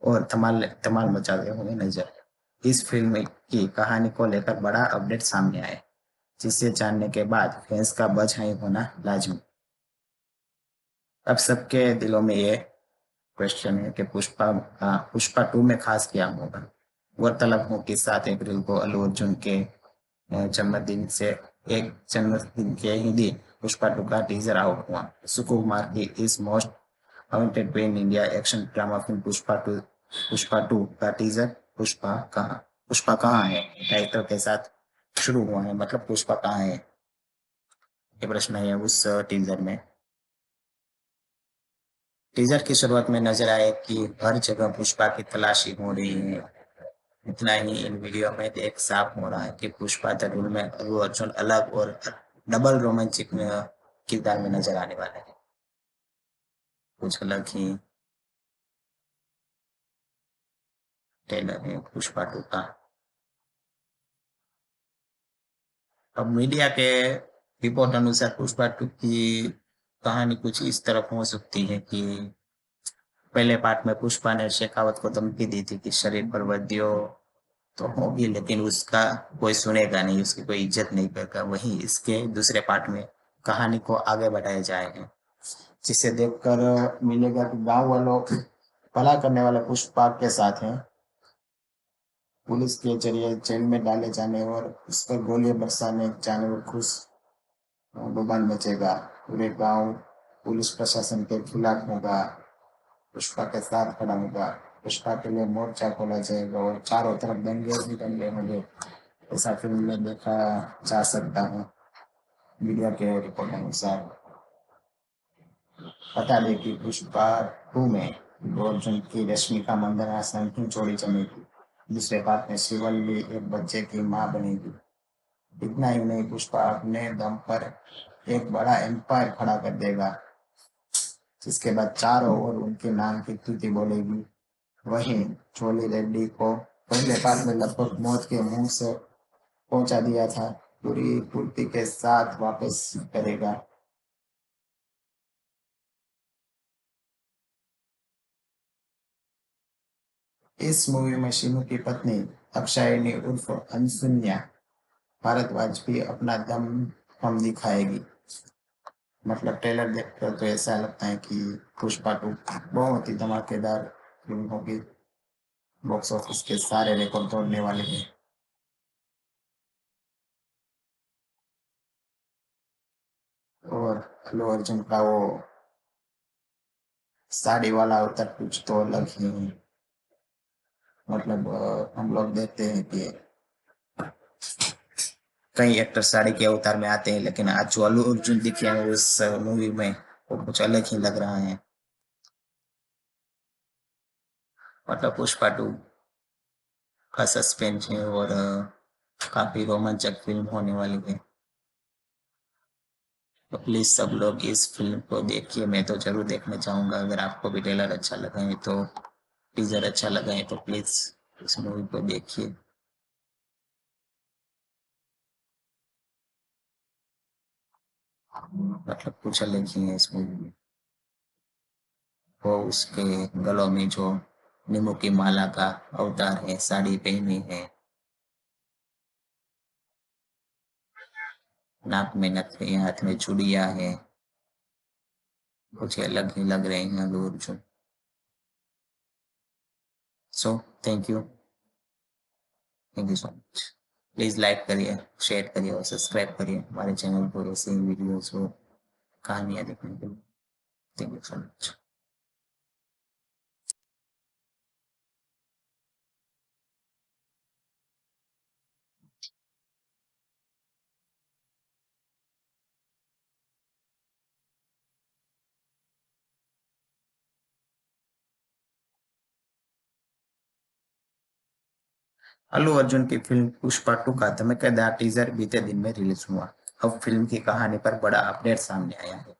और धमाल धमाल मचाते हुए नजर आए। इस फिल्म की कहानी को लेकर बड़ा अपडेट सामने आया, जिसे जानने के बाद फैंस का बज हाई होना लाजमी। अब सबके दिलों में ये क्वेश्चन है कि पुष्पा टू में खास क्या होगा। गौरतलब हो कि 7 अप्रैल को अल्लू अर्जुन के जन्मदिन से एक जन्मदिन के ही दिन पुष्पा टू का टीजर आउट हुआ। सुकुमार की इस most awaited pan India action drama film Pushpa two का टीजर पुष्पा कहाँ है टाइटल के साथ शुरू हुआ है। मतलब पुष्पा कहाँ है, ये प्रश्न है उस टीजर में। टीजर की शुरुआत में नजर आए कि हर जगह पुष्पा की तलाशी हो रही है। इतना ही इन वीडियो में देख साफ हो रहा है कि पुष्पा द रूल में अल्लू अर्जुन अलग और डबल रोमांटिक किरदार में नजर आने वाले हैं। कुछ अलग ही ट्रेलर है पुष्पा टू का। अब मीडिया के रिपोर्ट अनुसार पुष्पा टू की कहानी कुछ इस तरफ हो सकती है कि पहले पार्ट में पुष्पा ने शेखावत को धमकी दी थी कि शरीर पर वर्दियो तो होगी, लेकिन उसका कोई सुनेगा नहीं, उसकी कोई इज्जत नहीं करेगा। वहीं इसके दूसरे पार्ट में कहानी को आगे बढ़ाया जाएगा, जिसे देखकर मिलेगा कि गांव वालों भला करने वाले पुष्पा के साथ हैं। पुलिस के जरिए जेल में डाले जाने और उस पर गोलियां बरसाने जाने और खुश बवाल मचेगा। पूरे गांव पुलिस प्रशासन के खिलाफ होगा, पुष्पा के साथ खड़ा होगा। पुष्पा के लिए मोर्चा खोला जाएगा और चारों तरफ दंगे ही दंगे होंगे। ऐसा फिल्म में देखा जा सकता है मीडिया के रिपोर्ट अनुसार। बता दें कि पुष्पा टू में अर्जुन की रश्मिका मंदाना संग की जोड़ी जमेगी। दूसरे पार्ट में शिवल्ली एक बच्चे की मां बनेगी। इतना ही नहीं, पुष्पा अपने दम पर एक बड़ा एम्पायर खड़ा कर देगा, जिसके बाद चारों ओर उनके नाम की स्तुति बोलेगी। वहीं चोली रेड्डी को पहले पार्ट में लगभग मौत के मुंह से पहुंचा दिया था, पूरी फुर्ती के साथ वापस करेगा। इस मूवी में शीनू की पत्नी अक्षायनी उर्फ अनसुन्या भारद्वाज भी अपना दम हम दिखाएगी। मतलब ट्रेलर देखकर तो ऐसा लगता है कि पुष्पा टू बहुत ही धमाकेदार फिल्म होगी, बॉक्स ऑफिस के सारे रिकॉर्ड तोड़ने वाली है। और अल्लू अर्जुन का वो साड़ी वाला अवतार कुछ तो अलग ही है। मतलब हम लोग देखते हैं कि कई एक्टर साड़ी के अवतार में आते हैं, लेकिन आज जो अल्लू अर्जुन दिखे हैं उस मूवी में वो कुछ अलग ही लग रहा है। मतलब पुष्पा टू का सस्पेंस है और काफी रोमांचक फिल्म होने वाली है। तो प्लीज सब लोग इस फिल्म को देखिए, मैं तो जरूर देखना चाहूंगा। अगर आपको भी ट्रेलर अच्छा लगा है तो टीजर अच्छा लगा है तो प्लीज इस मूवी को देखिए। मतलब कुछ अलग ही है इस मूवी में। वो उसके गलों में जो नींबू की माला का अवतार है, साड़ी पहनी है, नाक में नथनी, हाथ में चूड़ियां है, कुछ अलग ही लग रहे हैं Allu Arjun. So thank you, thank you so much. Please like करिए, शेयर करिए और सब्सक्राइब करिए हमारे चैनल को ऐसे ही वीडियोस को, कहानियाँ देखने के लिए। Thank you so much. Allu Arjun की फिल्म पुष्पा टू का धमाकेदार टीजर बीते दिन में रिलीज हुआ। अब फिल्म की कहानी पर बड़ा अपडेट सामने आया है।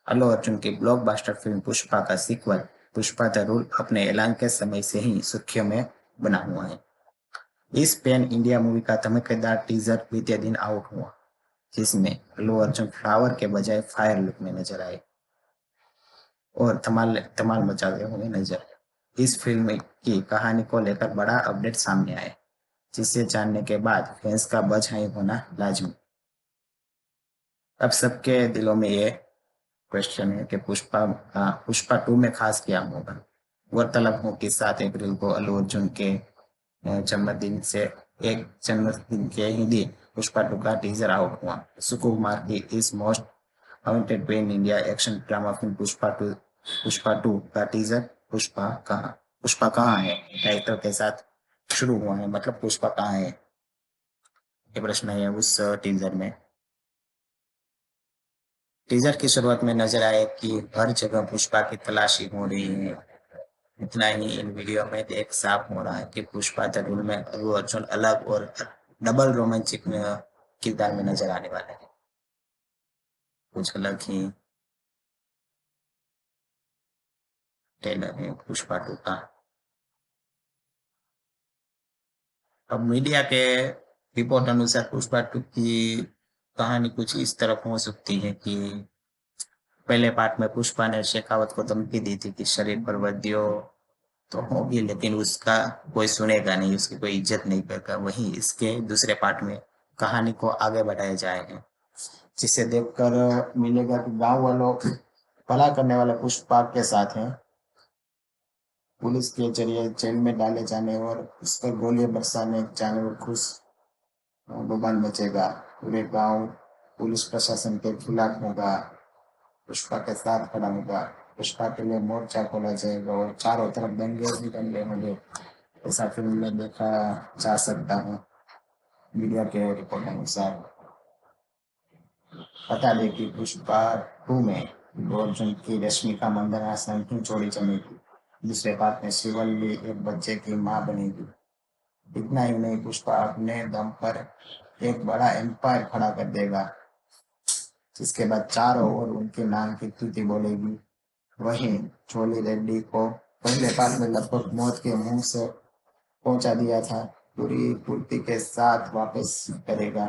अल्लू अर्जुन की ब्लॉकबस्टर फिल्म पुष्पा का सीक्वल पुष्पा द रूल अपने ऐलान के समय से ही सुर्खियों में बना हुआ है। इस पैन इंडिया मूवी का धमाकेदार टीजर बीते दिन आउट हुआ, जिसमें अल्लू अर्जुन फ्लावर के बजाय फायर लुक में नजर आए और धमाल धमाल मचाते हुए नजर आए। इस फिल्म की कहानी को लेकर बड़ा अपडेट सामने आया, जिसे जानने के बाद फैंस का बज हाई होना लाजमी। अब सबके दिलों में ये क्वेश्चन है कि पुष्पा टू में खास क्या होगा। गौरतलब हो कि 7 अप्रैल को अल्लू अर्जुन के जन्मदिन से एक जन्मदिन के ही दिन पुष्पा टू का टीजर आउट हुआ। सुकुमार की इस most awaited pan India action drama film Pushpa two का टीजर पुष्पा कहाँ है टाइटल के साथ शुरू हुआ है। मतलब पुष्पा कहाँ है, ये प्रश्न है उस टीजर में। टीजर की शुरुआत में नजर आए कि हर जगह पुष्पा की तलाशी हो रही है। इतना ही इन वीडियो में देख साफ हो रहा है कि पुष्पा द रूल में अल्लू अर्जुन अलग और डबल रोमांटिक किरदार में नजर आने वाले हैं। कुछ अलग ही ट्रेलर है पुष्पा टू का। अब मीडिया के रिपोर्ट अनुसार पुष्पा टू की कहानी कुछ इस तरफ हो सकती है कि पहले पार्ट में पुष्पा ने शेखावत को धमकी दी थी कि शरीर पर वर्दियों तो होगी, लेकिन उसका कोई सुनेगा नहीं, उसकी कोई इज्जत नहीं करेगा। वहीं इसके दूसरे पार्ट में कहानी को आगे बढ़ाया जाएगा, जिसे देखकर मिलेगा कि गांव वालों भला करने वाले पुष्पा के साथ हैं। पुलिस के जरिए जेल में डाले जाने और उस पर गोलियां बरसाने जाने और खुश बवाल मचेगा। पूरे गांव पुलिस प्रशासन के खिलाफ होगा, पुष्पा के साथ खड़ा होगा। पुष्पा के लिए मोर्चा खोला जाएगा और चारों तरफ दंगे ही दंगे होंगे। ऐसा फिल्म में देखा जा सकता है मीडिया के रिपोर्ट अनुसार। बता दें कि पुष्पा टू में अर्जुन की रश्मिका मंदाना संग की जोड़ी जमेगी। दूसरे पार्ट में शिवल्ली एक बच्चे की मां बनेगी। इतना ही नहीं, पुष्पा अपने दम पर एक बड़ा एम्पायर खड़ा कर देगा, जिसके बाद चारों ओर उनके नाम की स्तुति बोलेगी। वहीं छोली रेड्डी को पहले पार्ट में लगभग मौत के मुंह से पहुंचा दिया था, पूरी फुर्ती के साथ वापस करेगा।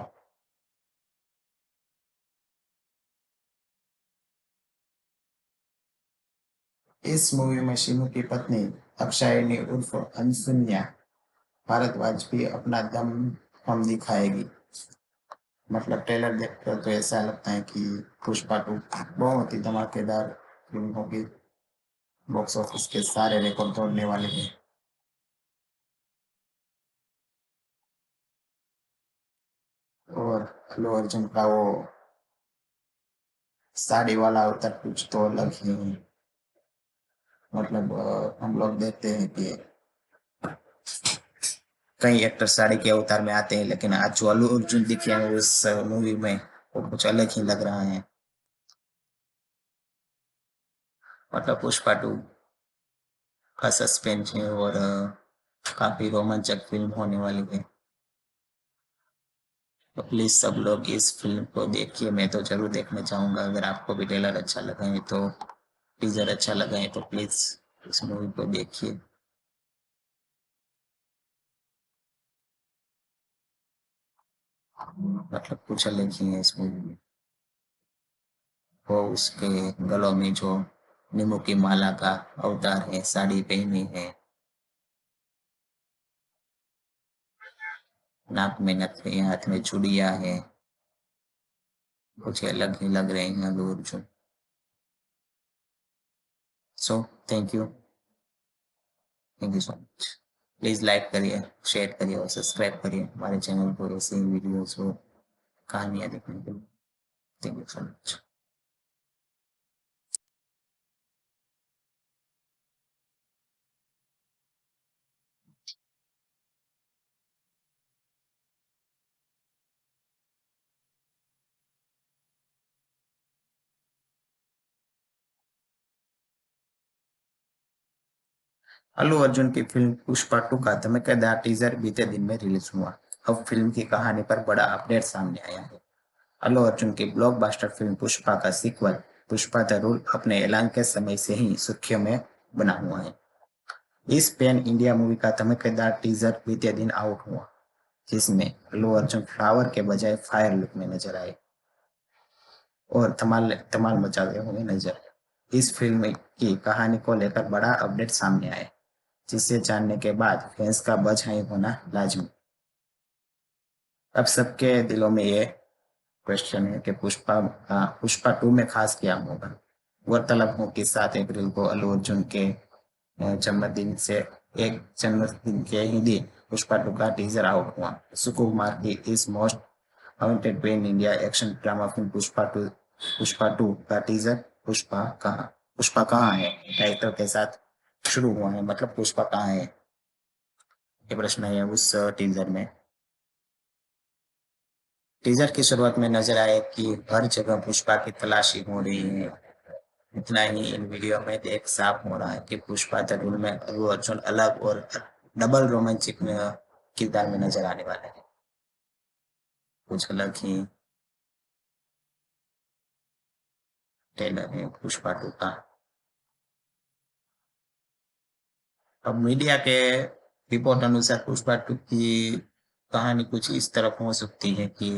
इस मूवी में शिनू की पत्नी अक्षायनी उर्फ अनसुन्या भारद्वाज भी अपना दम हम दिखाएगी। मतलब ट्रेलर देखकर तो ऐसा लगता है कि पुष्पा टू बहुत ही धमाकेदार फिल्म होगी। बॉक्स ऑफिस के सारे रिकॉर्ड तोड़ने वाले हैं। और अल्लू अर्जुन का वो साड़ी वाला अवतार कुछ तो अलग ही है। मतलब हम लोग देखते हैं कि कई एक्टर साड़ी के अवतार में आते हैं, लेकिन आज जो अल्लू अर्जुन दिखे हैं उस मूवी में वो कुछ अलग ही लग रहा है। मतलब पुष्पा टू का सस्पेंस है और काफी रोमांचक फिल्म होने वाली है। तो प्लीज सब लोग इस फिल्म को देखिए, मैं तो जरूर देखने चाहूंगा। अगर आपको भी ट्रेलर अच्छा लगा है तो टीजर अच्छा लगा है तो प्लीज इस मूवी को देखिए। मतलब कुछ अलग ही है इस मूवी में। वो उसके गलों में जो नींबू की माला का अवतार है, साड़ी पहनी है, नाक में नथनी, हाथ में चूड़ियां है, कुछ अलग ही लग रहे हैं Allu Arjun. So thank you, thank you so much. Please like करिए, शेयर करिए और सब्सक्राइब करिए हमारे चैनल को ऐसे ही वीडियोस और कहानियाँ देखने के लिए। Thank you so much. Allu Arjun की फिल्म पुष्पा टू का धमाकेदार टीजर बीते दिन में रिलीज हुआ। अब फिल्म की कहानी पर बड़ा अपडेट सामने आया है। अल्लू अर्जुन की ब्लॉकबस्टर फिल्म पुष्पा का सीक्वल पुष्पा द रूल अपने ऐलान के समय से ही सुर्खियों में बना हुआ है। इस पैन इंडिया मूवी का धमाकेदार टीजर बीते दिन आउट हुआ, जिसमें अल्लू अर्जुन फ्लावर के बजाय फायर लुक में नजर आए और धमाल धमाल मचाते हुए नजर आए। इस फिल्म की कहानी को लेकर बड़ा अपडेट सामने आया, जिसे जानने के बाद फैंस का बज हाई होना लाजमी। अब सबके दिलों में ये क्वेश्चन है कि पुष्पा टू में खास क्या होगा। गौरतलब हो कि 7 अप्रैल को अल्लू अर्जुन के जन्मदिन से एक जन्मदिन के ही दिन पुष्पा टू का टीजर आउट हुआ। सुकुमार की इस most awaited pan India action drama film Pushpa two का टीजर पुष्पा कहाँ है टाइटल के साथ शुरू हुआ है। मतलब पुष्पा कहाँ है, ये प्रश्न है उस टीजर में। टीजर की शुरुआत में नजर आए कि हर जगह पुष्पा की तलाशी हो रही है। इतना ही इन वीडियो में देख साफ हो रहा है कि पुष्पा द रूल में अल्लू अर्जुन अलग और डबल रोमांटिक में किरदार में नजर आने वाले हैं। कुछ अलग ही ट्रेलर है पुष्पा टू का। अब मीडिया के रिपोर्ट अनुसार पुष्पा टू की कहानी कुछ इस तरफ हो सकती है कि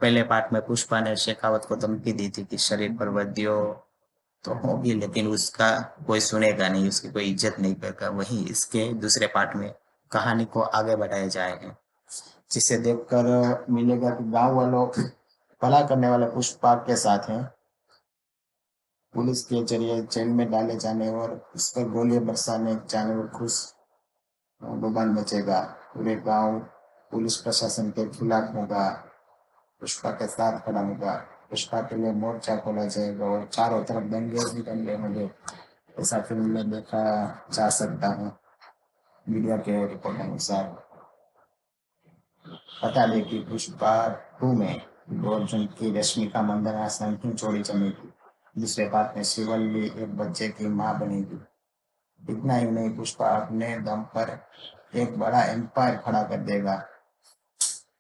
पहले पार्ट में पुष्पा ने शेखावत को धमकी दी थी कि शरीर पर वर्दियों तो होगी, लेकिन उसका कोई सुनेगा नहीं, उसकी कोई इज्जत नहीं करेगा। वहीं इसके दूसरे पार्ट में कहानी को आगे बढ़ाया जाएगा, जिसे देखकर मिलेगा कि गांव वालों भला करने वाले पुष्पा के साथ हैं। पुलिस के जरिए जेल में डाले जाने और उस पर गोलियां बरसाने जाने और खुश बवाल मचेगा। पूरे गांव पुलिस प्रशासन के खिलाफ होगा, पुष्पा के साथ खड़ा होगा। पुष्पा के लिए मोर्चा खोला जाएगा और चारों तरफ दंगे ही दंगे होंगे। ऐसा फिल्म में देखा जा सकता है मीडिया के रिपोर्ट अनुसार। बता दें कि पुष्पा टू में अल्लू अर्जुन की रश्मिका मंदाना नहीं जोड़ी जमेगी। दूसरे पार्ट में शिवल्ली एक बच्चे की मां बनेगी। इतना ही नहीं, पुष्पा अपने दम पर एक बड़ा एम्पायर खड़ा कर देगा,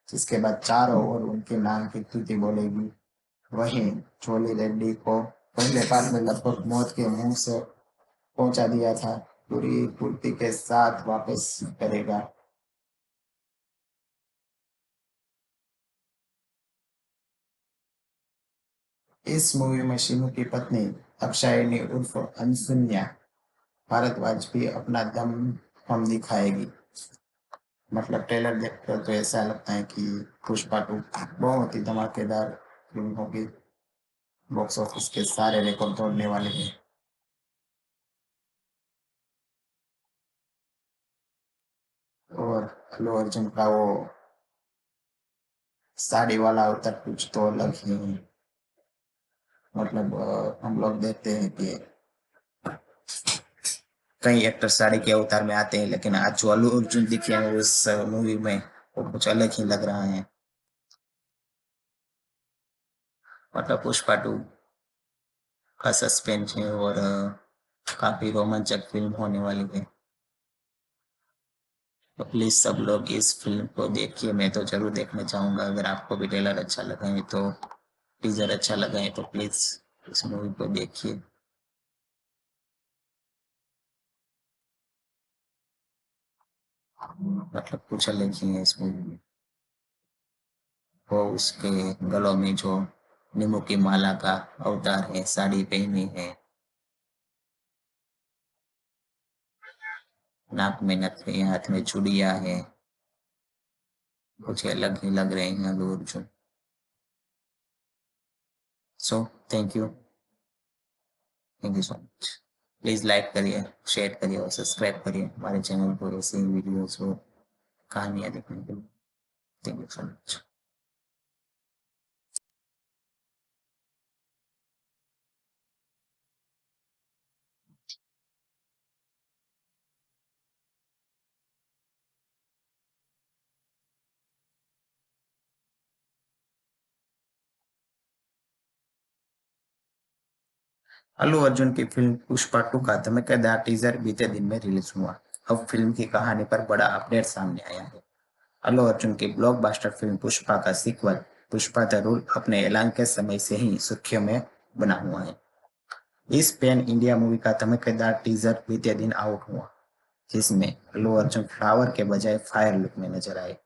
जिसके बाद चारों ओर उनके नाम की स्तुति बोलेगी। वहीं चोली रेड्डी को पहले पार्ट में लगभग मौत के मुंह से पहुंचा दिया था, पूरी फुर्ती के साथ वापस करेगा। इस मूवी में शीनू की पत्नी अक्षायनी उर्फ अनसुन्या भारद्वाज भी अपना दम हम दिखाएगी। मतलब ट्रेलर देखकर तो ऐसा लगता है कि पुष्पा टू बहुत ही धमाकेदार फिल्म होगी। बॉक्स ऑफिस के सारे रिकॉर्ड तोड़ने वाले हैं। और अल्लू अर्जुन का वो साड़ी वाला अवतार कुछ तो अलग ही है। मतलब हम लोग देखते हैं कि कई एक्टर साड़ी के अवतार में आते हैं, लेकिन आज जो अल्लू अर्जुन दिखे हैं उस मूवी में वो कुछ अलग ही लग रहा है। मतलब पुष्पा टू का सस्पेंस है और काफी रोमांचक फिल्म होने वाली है। तो प्लीज सब लोग इस फिल्म को देखिए। मैं तो जरूर देखने चाहूंगा। अगर आपको भी ट्रेलर अच्छा लगा है तो टीजर अच्छा लगा है तो प्लीज इस मूवी को देखिए। मतलब कुछ अलग ही है इस मूवी में। वो उसके गलों में जो नींबू की माला का अवतार है, साड़ी पहनी है, नाक में नथनी, हाथ में चूड़ियां है, कुछ अलग ही लग रहे हैं Allu Arjun. So thank you, thank you so much. Please like करिए, शेयर करिए और सब्सक्राइब करिए हमारे चैनल को ऐसे ही वीडियोस को, कहानियाँ देखने के लिए। Thank you so much. Allu Arjun की फिल्म पुष्पा टू का धमाकेदार टीजर बीते दिन में रिलीज हुआ। अब फिल्म की कहानी पर बड़ा अपडेट सामने आया है। अल्लू अर्जुन की ब्लॉकबस्टर फिल्म पुष्पा का सीक्वल पुष्पा द रूल अपने ऐलान के समय से ही सुर्खियों में बना हुआ है। इस पैन इंडिया मूवी का धमाकेदार टीजर बीते दिन आउट हुआ, जिसमें अल्लू अर्जुन फ्लावर के बजाय फायर लुक में नजर आए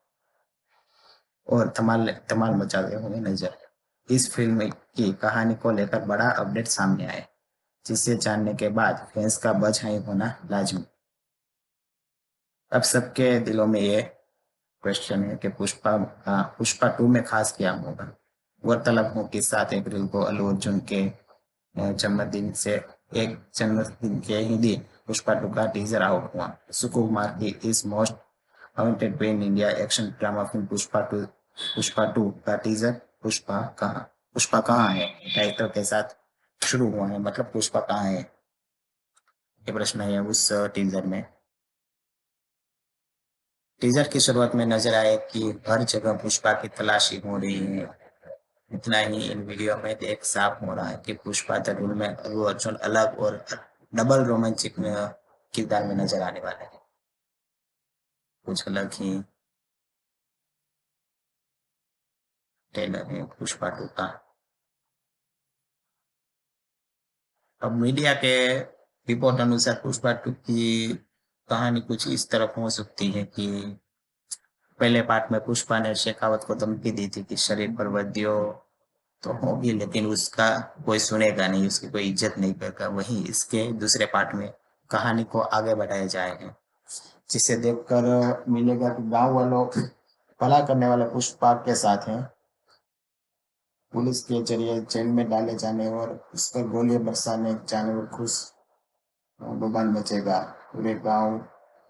और धमाल धमाल मचाते हुए नजर आए। इस फिल्म की कहानी को लेकर बड़ा अपडेट सामने आया, जिसे जानने के बाद फैंस का बज हाई होना लाजमी। अब सबके दिलों में ये क्वेश्चन है कि पुष्पा टू में खास क्या होगा। गौरतलब हो कि 7 अप्रैल को अल्लू अर्जुन के जन्मदिन से एक जन्मदिन के ही दिन पुष्पा टू का टीजर आउट हुआ। सुकुमार की इस most awaited pan India action drama film Pushpa two का टीजर पुष्पा कहाँ है टाइटल के साथ शुरू हुआ है। मतलब पुष्पा कहाँ है, ये प्रश्न है उस टीजर में। टीजर की शुरुआत में नजर आए कि हर जगह पुष्पा की तलाशी हो रही है। इतना ही इन वीडियो में देख साफ हो रहा है कि पुष्पा द रूल में अल्लू अर्जुन अलग और डबल रोमांटिक किरदार में नजर आने वाले हैं। कुछ अलग ही ट्रेलर है पुष्पा टू का। अब मीडिया के रिपोर्ट अनुसार पुष्पा टू की कहानी कुछ इस तरफ हो सकती है कि पहले पार्ट में पुष्पा ने शेखावत को धमकी दी थी कि शरीर पर वर्दियों तो होगी, लेकिन उसका कोई सुनेगा नहीं, उसकी कोई इज्जत नहीं करेगा। वहीं इसके दूसरे पार्ट में कहानी को आगे बढ़ाया जाएगा, जिसे देखकर मिलेगा कि गांव वालों भला करने वाले पुष्पा के साथ हैं। पुलिस के जरिए जेल में डाले जाने और उस पर गोलियां बरसाने जाने और खुश बवाल मचेगा। पूरे गांव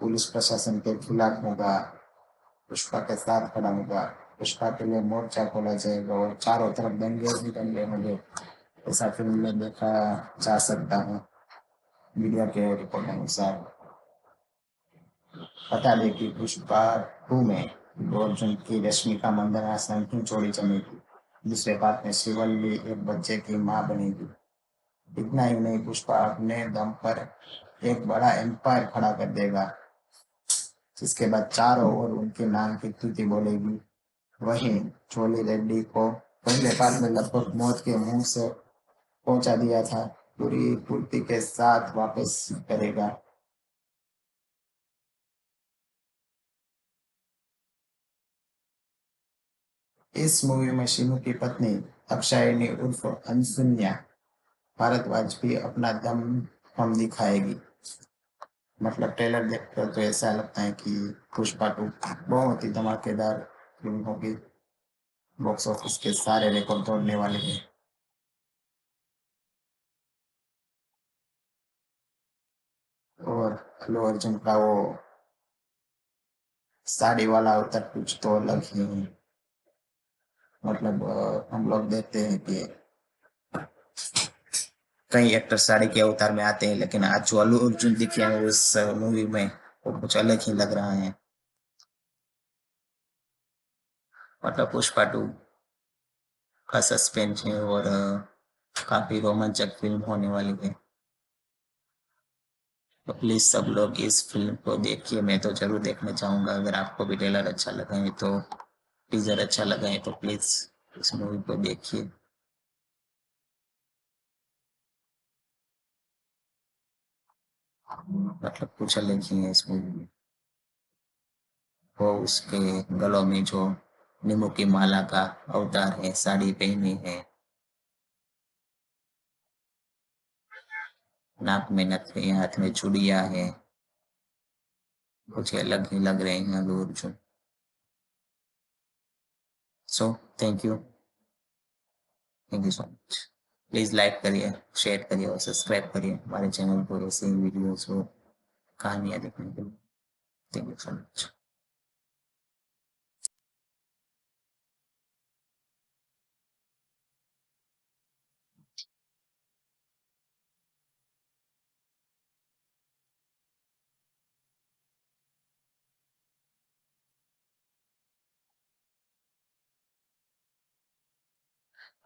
पुलिस प्रशासन के खिलाफ होगा, पुष्पा के साथ खड़ा होगा। पुष्पा के लिए मोर्चा खोला जाएगा और चारों तरफ दंगे ही दंगे होंगे। ऐसा फिल्म में देखा जा सकता है मीडिया के रिपोर्ट अनुसार। बता दें कि पुष्पा टू में अल्लू अर्जुन की रश्मिका मंदाना संग की जोड़ी जमेगी। दूसरे पार्ट में शिवल्ली एक बच्चे की मां बनेगी। इतना ही नहीं, पुष्पा अपने दम पर एक बड़ा एम्पायर खड़ा कर देगा, जिसके बाद चारों ओर उनके नाम की स्तुति बोलेगी। वहीं चोली रेड्डी को पहले पार्ट में लगभग मौत के मुंह से पहुंचा दिया था, पूरी फुर्ती के साथ वापस करेगा। इस मूवी में शीनू की पत्नी अक्षायनी उर्फ अनसुन्या भारद्वाज भी अपना दम हम दिखाएगी। मतलब ट्रेलर देखकर तो ऐसा लगता है कि पुष्पा टू बहुत ही धमाकेदार फिल्म होगी। बॉक्स ऑफिस के सारे रिकॉर्ड तोड़ने वाले हैं। और अल्लू अर्जुन का वो साड़ी वाला अवतार कुछ तो अलग ही है। मतलब हम लोग देखते हैं कि कई एक्टर साड़ी के अवतार में आते हैं, लेकिन आज जो अल्लू अर्जुन दिखे हैं उस मूवी में वो कुछ अलग ही लग रहा है। मतलब पुष्पा टू का सस्पेंस है और काफी रोमांचक फिल्म होने वाली है। तो प्लीज सब लोग इस फिल्म को देखिए। मैं तो जरूर देखना चाहूंगा। अगर आपको भी ट्रेलर अच्छा लगा है तो टीजर अच्छा लगा है तो प्लीज इस मूवी को देखिए। मतलब कुछ अलग ही है इस मूवी में। वो उसके गलों में जो नींबू की माला का अवतार है, साड़ी पहनी है, नाक में नथनी, हाथ में चूड़ियां है, कुछ अलग ही लग रहे हैं Allu Arjun. So thank you, thank you so much. Please like करिए, शेयर करिए और सब्सक्राइब करिए हमारे चैनल को ऐसे ही वीडियोस और कहानियाँ देखने के लिए। Thank you so much.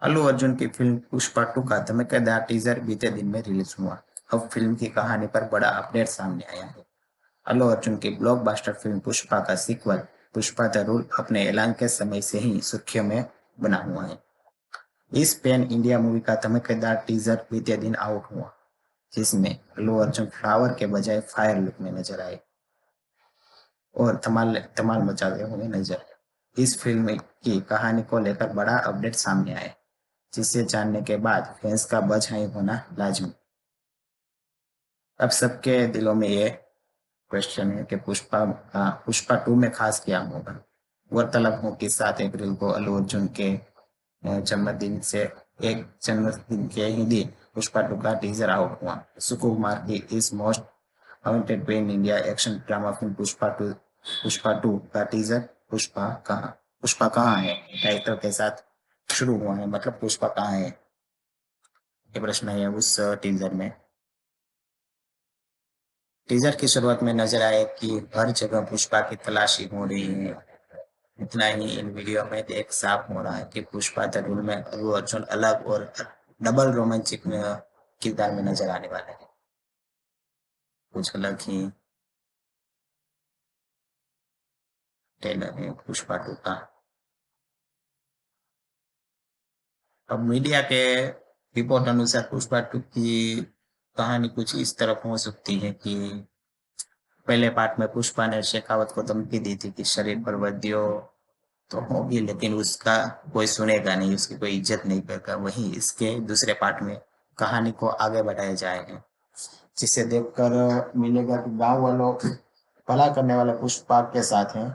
Allu Arjun की फिल्म पुष्पा टू का धमाकेदार टीजर बीते दिन में रिलीज हुआ। अब फिल्म की कहानी पर बड़ा अपडेट सामने आया है। अल्लू अर्जुन की ब्लॉकबस्टर फिल्म पुष्पा का सीक्वल पुष्पा द रूल अपने ऐलान के समय से ही सुर्खियों में बना हुआ है। इस पैन इंडिया मूवी का धमाकेदार टीजर बीते दिन आउट हुआ, जिसमें अल्लू अर्जुन फ्लावर के बजाय फायर लुक में नजर आए और धमाल धमाल मचाते हुए नजर आए। इस फिल्म की कहानी को लेकर बड़ा अपडेट सामने आया, जिसे जानने के बाद फैंस का बज हाई होना लाजमी। अब सबके दिलों में ये क्वेश्चन है कि पुष्पा टू में खास क्या होगा। गौरतलब हो कि 7 अप्रैल को अल्लू अर्जुन के जन्मदिन से एक जन्मदिन के ही दिन पुष्पा टू का टीजर आउट हुआ। सुकुमार की इस most awaited pan India action drama film Pushpa two का टीजर पुष्पा कहाँ है टाइटल के साथ शुरू हुआ है। मतलब पुष्पा कहाँ है, ये प्रश्न है उस टीजर में। टीजर की शुरुआत में नजर आए कि हर जगह पुष्पा की तलाशी हो रही है। इतना ही इन वीडियो में देख साफ हो रहा है कि पुष्पा द रूल में अल्लू अर्जुन अलग और डबल रोमांचिक में किरदार में नजर आने वाले हैं। कुछ अलग ही ट्रेलर है पुष्पा टू का। अब मीडिया के रिपोर्ट अनुसार पुष्पा टू की कहानी कुछ इस तरफ हो सकती है कि पहले पार्ट में पुष्पा ने शेखावत को धमकी दी थी कि शरीर पर वर्दियो तो होगी, लेकिन उसका कोई सुनेगा नहीं, उसकी कोई इज्जत नहीं करेगा। वहीं इसके दूसरे पार्ट में कहानी को आगे बढ़ाया जाएगा, जिसे देखकर मिलेगा कि गांव वालों भला करने वाले पुष्पा के साथ हैं।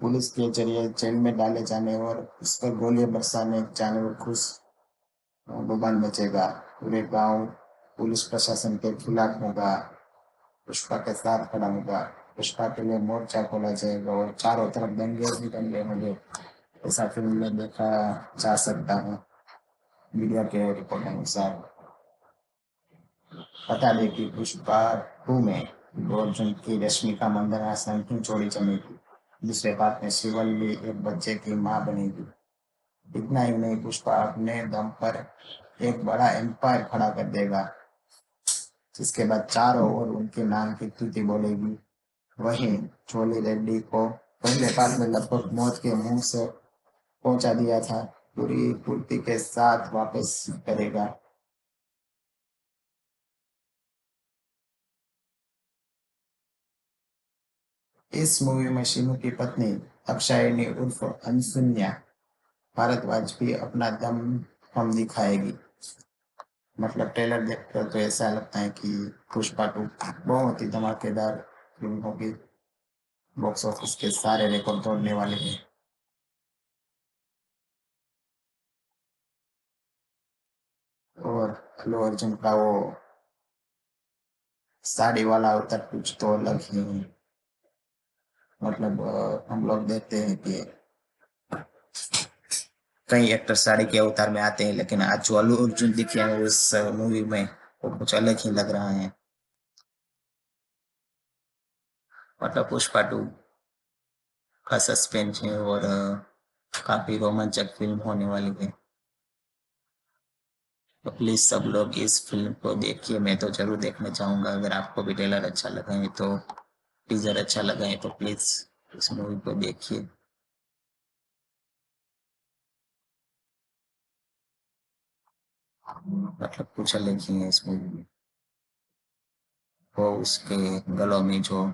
पुलिस के जरिए जेल में डाले जाने और उस पर गोलियां बरसाने जाने और खुश बवाल मचेगा। पूरे गांव पुलिस प्रशासन के खिलाफ होगा, पुष्पा के साथ खड़ा होगा। पुष्पा के लिए मोर्चा खोला जाएगा और चारों तरफ दंगे ही दंगे होंगे। ऐसा फिल्म में देखा जा सकता है मीडिया के रिपोर्ट अनुसार। बता दें कि पुष्पा टू में अर्जुन की रश्मिका मंदाना संग की जोड़ी जमेगी। दूसरे पार्ट में शिवल्ली एक बच्चे की मां बनेगी। इतना ही नहीं, पुष्पा अपने दम पर एक बड़ा एम्पायर खड़ा कर देगा, जिसके बाद चारों ओर उनके नाम की स्तुति बोलेगी। वहीं चोली रेड्डी को पहले पार्ट में लगभग मौत के मुंह से पहुंचा दिया था, पूरी फुर्ती के साथ वापस करेगा। इस मूवी में शीनू की पत्नी अक्षायनी उर्फ अनसुन्या भारद्वाज भी अपना दम हम दिखाएगी। मतलब ट्रेलर देखकर तो ऐसा लगता है कि पुष्पा टू बहुत ही धमाकेदार फिल्म होगी। बॉक्स ऑफिस के सारे रिकॉर्ड तोड़ने वाले हैं। और अल्लू अर्जुन का वो साड़ी वाला अवतार कुछ तो अलग ही है। मतलब हम लोग देखते हैं कि कई एक्टर साड़ी के अवतार में आते हैं, लेकिन आज जो अल्लू अर्जुन दिखे हैं उस मूवी में वो कुछ अलग ही लग रहा है। मतलब पुष्पा टू का सस्पेंस है और काफी रोमांचक फिल्म होने वाली है। तो प्लीज सब लोग इस फिल्म को देखिए, मैं तो जरूर देखना चाहूंगा। अगर आपको भी ट्रेलर अच्छा लगा है तो टीजर अच्छा लगा है तो प्लीज इस मूवी को देखिए। मतलब कुछ अलग ही है इस मूवी में। वो उसके गलों में जो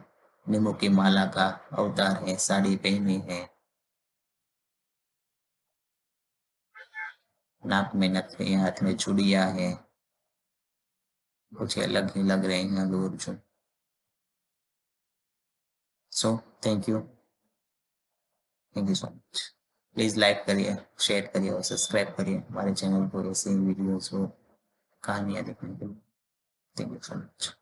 नींबू की माला का अवतार है, साड़ी पहनी है, नाक में नथनी, हाथ में चूड़ियां है, कुछ अलग ही लग रहे हैं Allu Arjun. So thank you, thank you so much. Please like करिए, शेयर करिए और सब्सक्राइब करिए हमारे चैनल को ऐसे ही वीडियोस को, कहानियाँ देखने के लिए। Thank you so much.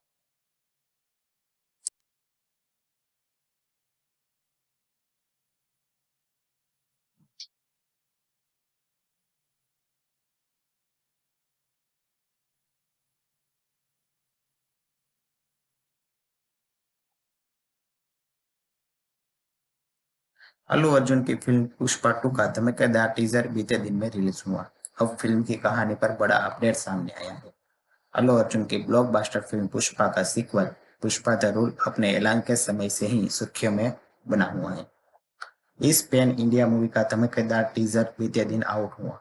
Allu Arjun की फिल्म पुष्पा टू का धमाकेदार टीजर बीते दिन में रिलीज हुआ। अब फिल्म की कहानी पर बड़ा अपडेट सामने आया है। अल्लू अर्जुन की ब्लॉकबस्टर फिल्म पुष्पा का सीक्वल पुष्पा द रूल अपने ऐलान के समय से ही सुर्खियों में बना हुआ है। इस पैन इंडिया मूवी का धमाकेदार टीजर बीते दिन आउट हुआ,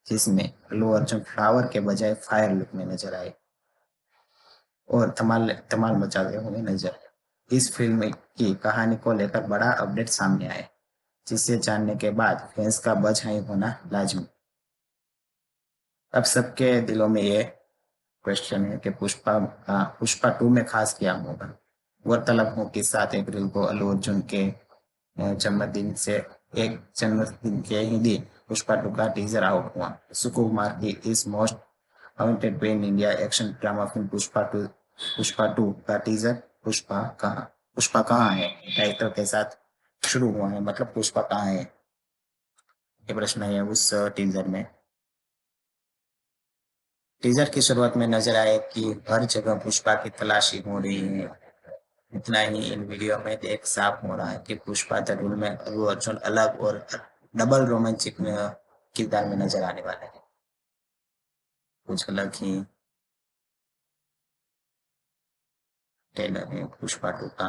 जिसमें अल्लू अर्जुन फ्लावर के बजाय फायर लुक में नजर आए और धमाल धमाल मचाते हुए नजर आए। इस फिल्म की कहानी को लेकर बड़ा अपडेट सामने आया, जिसे जानने के बाद फैंस का बज हाई होना लाजमी। अब सबके दिलों में ये क्वेश्चन है कि पुष्पा टू में खास क्या होगा। गौरतलब हो कि 7 अप्रैल को अल्लू अर्जुन के जन्मदिन से एक जन्मदिन के ही दिन पुष्पा टू का टीजर आउट हुआ। सुकुमार की इस most awaited pan India action drama film Pushpa two का टीजर पुष्पा कहाँ है टाइटल के साथ शुरू हुआ है। मतलब पुष्पा कहाँ है, ये प्रश्न है उस टीजर में। टीजर की शुरुआत में नजर आए कि हर जगह पुष्पा की तलाशी हो रही है। इतना ही इन वीडियो में देख साफ हो रहा है कि पुष्पा द रूल में अल्लू अर्जुन अलग और डबल रोमांटिक किरदार में नजर आने वाले हैं। कुछ अलग ही ट्रेलर है पुष्पा टू का।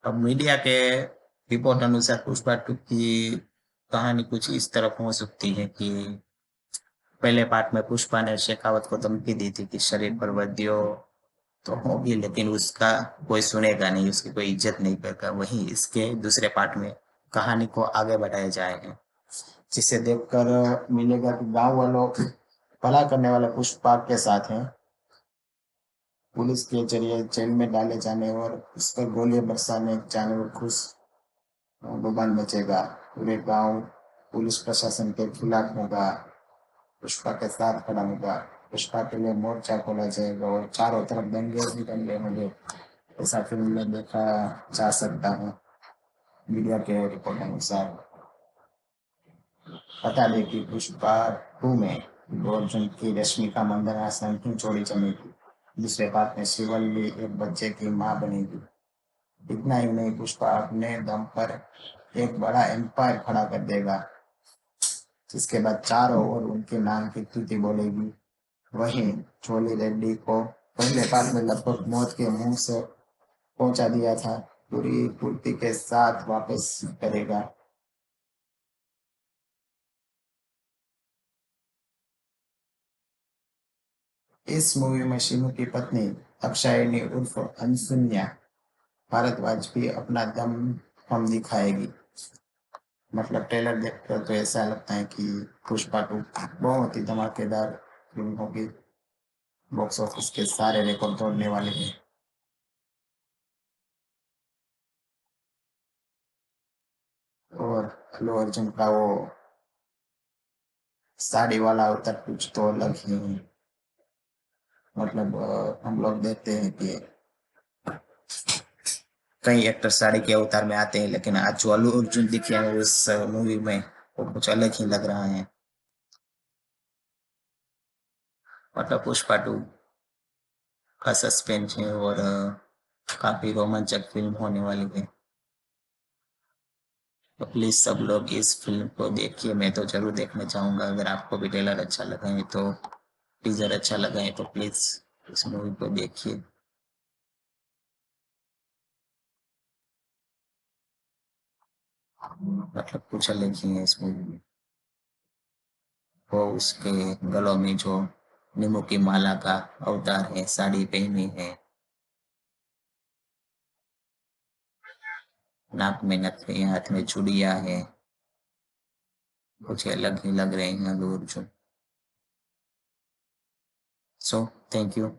अब मीडिया के रिपोर्ट अनुसार पुष्पा टू की कहानी कुछ इस तरफ हो सकती है कि पहले पार्ट में पुष्पा ने शेखावत को धमकी दी थी कि शरीर पर वर्दियों तो होगी, लेकिन उसका कोई सुनेगा नहीं, उसकी कोई इज्जत नहीं करेगा। वहीं इसके दूसरे पार्ट में कहानी को आगे बढ़ाया जाएगा, जिसे देखकर मिलेगा कि गांव वालों भला करने वाले पुष्पा के साथ हैं। पुलिस के जरिए जेल में डाले जाने और उस पर गोलियां बरसाने जाने और खुश बवाल मचेगा। पूरे गांव पुलिस प्रशासन के खिलाफ होगा, पुष्पा के साथ खड़ा होगा। पुष्पा के लिए मोर्चा खोला जाएगा और चारों तरफ दंगे ही दंगे होंगे। ऐसा फिल्म में देखा जा सकता है मीडिया के रिपोर्ट अनुसार। बता दें कि पुष्पा टू में अल्लू अर्जुन की रश्मिका मंदाना संग की जोड़ी जमेगी। दूसरे पार्ट में शिवल्ली एक बच्चे की मां बनेगी। इतना ही नहीं, पुष्पा अपने दम पर एक बड़ा एम्पायर खड़ा कर देगा, जिसके बाद चारों ओर उनके नाम की स्तुति बोलेगी। वहीं चोली रेड्डी को पहले पार्ट में लगभग मौत के मुंह से पहुंचा दिया था, पूरी पूर्ति के साथ वापस करेगा। इस मूवी में शीनू की पत्नी अक्षायनी उर्फ अनसुन्या भारद्वाज भी अपना दम हम दिखाएगी। मतलब ट्रेलर देखकर तो ऐसा लगता है कि पुष्पा टू बहुत ही धमाकेदार फिल्म होगी। बॉक्स ऑफिस के सारे रिकॉर्ड तोड़ने वाले हैं। और अल्लू अर्जुन का वो साड़ी वाला अवतार कुछ तो अलग ही है। मतलब हम लोग देखते हैं कि कई एक्टर साड़ी के अवतार में आते हैं, लेकिन आज जो अल्लू अर्जुन दिखे हैं उस मूवी में वो कुछ अलग ही लग रहा है। मतलब पुष्पा टू का सस्पेंस है और काफी रोमांचक फिल्म होने वाली है। तो प्लीज सब लोग इस फिल्म को देखिए, मैं तो जरूर देखने चाहूंगा। अगर आपको भी ट्रेलर अच्छा लगा है तो टीजर अच्छा लगा है तो प्लीज इस मूवी को देखिए। मतलब कुछ अलग ही है इस मूवी में। वो उसके गलों में जो नींबू की माला का अवतार है, साड़ी पहनी है, नाक में नथनी, हाथ में चूड़ियां है, कुछ अलग ही लग रहे हैं Allu Arjun. So thank you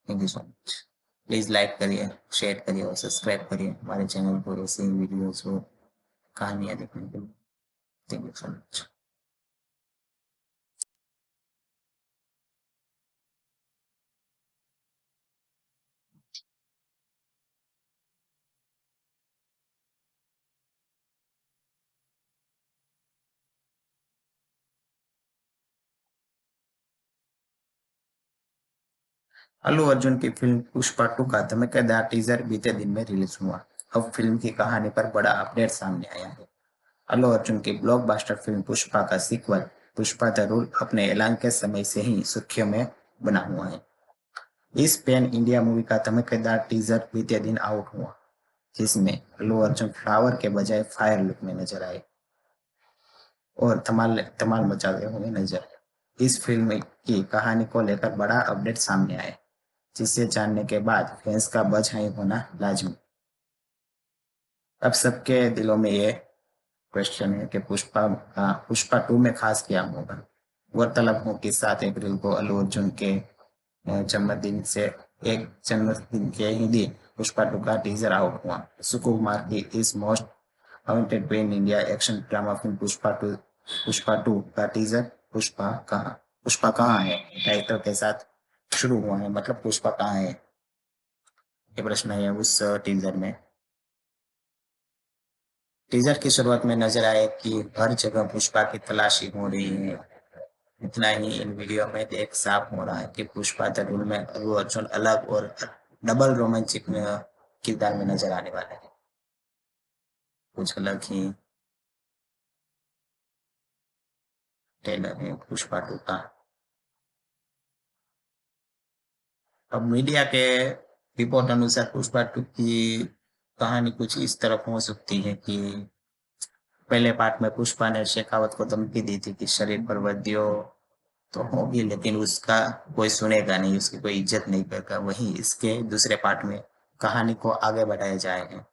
so much. Please like करिए, शेयर करिए और सब्सक्राइब करिए हमारे चैनल को ऐसे ही वीडियोस को कहानियाँ देखने के लिए। Thank you so much. Allu Arjun की फिल्म पुष्पा टू का धमाकेदार टीजर बीते दिन में रिलीज हुआ। अब फिल्म की कहानी पर बड़ा अपडेट सामने आया है। अल्लू अर्जुन की ब्लॉकबस्टर फिल्म पुष्पा का सीक्वल पुष्पा द रूल अपने ऐलान के समय से ही सुर्खियों में बना हुआ है। इस पैन इंडिया मूवी का धमाकेदार टीजर बीते दिन आउट हुआ, जिसमें अल्लू अर्जुन फ्लावर के बजाय फायर लुक में नजर आए और धमाल धमाल मचाते हुए नजर आए। इस फिल्म की कहानी को लेकर बड़ा अपडेट सामने आया, जिसे जानने के बाद फैंस का बज हाई होना लाजमी। अब सबके दिलों में ये क्वेश्चन है कि पुष्पा टू में खास क्या होगा। गौरतलब हो कि 7 अप्रैल को अल्लू अर्जुन के जन्मदिन से एक जन्मदिन के ही दिन पुष्पा टू का टीजर आउट हुआ। सुकुमार की इस most awaited pan India action drama film Pushpa two का टीजर पुष्पा कहाँ है टाइटल के साथ शुरू हुआ है। मतलब पुष्पा कहाँ है, ये प्रश्न है उस टीजर में। टीजर की शुरुआत में नजर आए कि हर जगह पुष्पा की तलाशी हो रही है। इतना ही इन वीडियो में देख साफ हो रहा है कि पुष्पा द रूल में अल्लू अर्जुन अलग और डबल रोमांटिक में किरदार में नजर आने वाला है। कुछ अलग ही ट्रेलर है पुष्पा टू का। अब मीडिया के रिपोर्ट अनुसार पुष्पा टू की कहानी कुछ इस तरफ हो सकती है कि पहले पार्ट में पुष्पा ने शेखावत को धमकी दी थी कि शरीर पर वर्दियों तो होगी, लेकिन उसका कोई सुनेगा नहीं, उसकी कोई इज्जत नहीं करेगा। वहीं इसके दूसरे पार्ट में कहानी को आगे बढ़ाया जाएगा,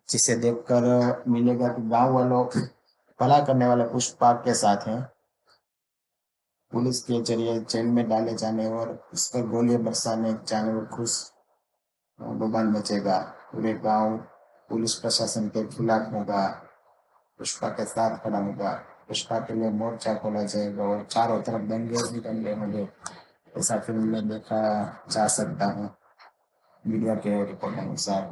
जिसे देखकर मिलेगा कि गांव वालों भला करने वाले पुष्पा के साथ हैं। पुलिस के जरिए जेल में डाले जाने और उस पर गोलियां बरसाने जाने और खुश बवाल मचेगा। पूरे गांव पुलिस प्रशासन के खिलाफ होगा, पुष्पा के साथ खड़ा होगा। पुष्पा के लिए मोर्चा खोला जाएगा और चारों तरफ दंगे ही दंगे होंगे। ऐसा फिल्म में देखा जा सकता है मीडिया के रिपोर्ट अनुसार।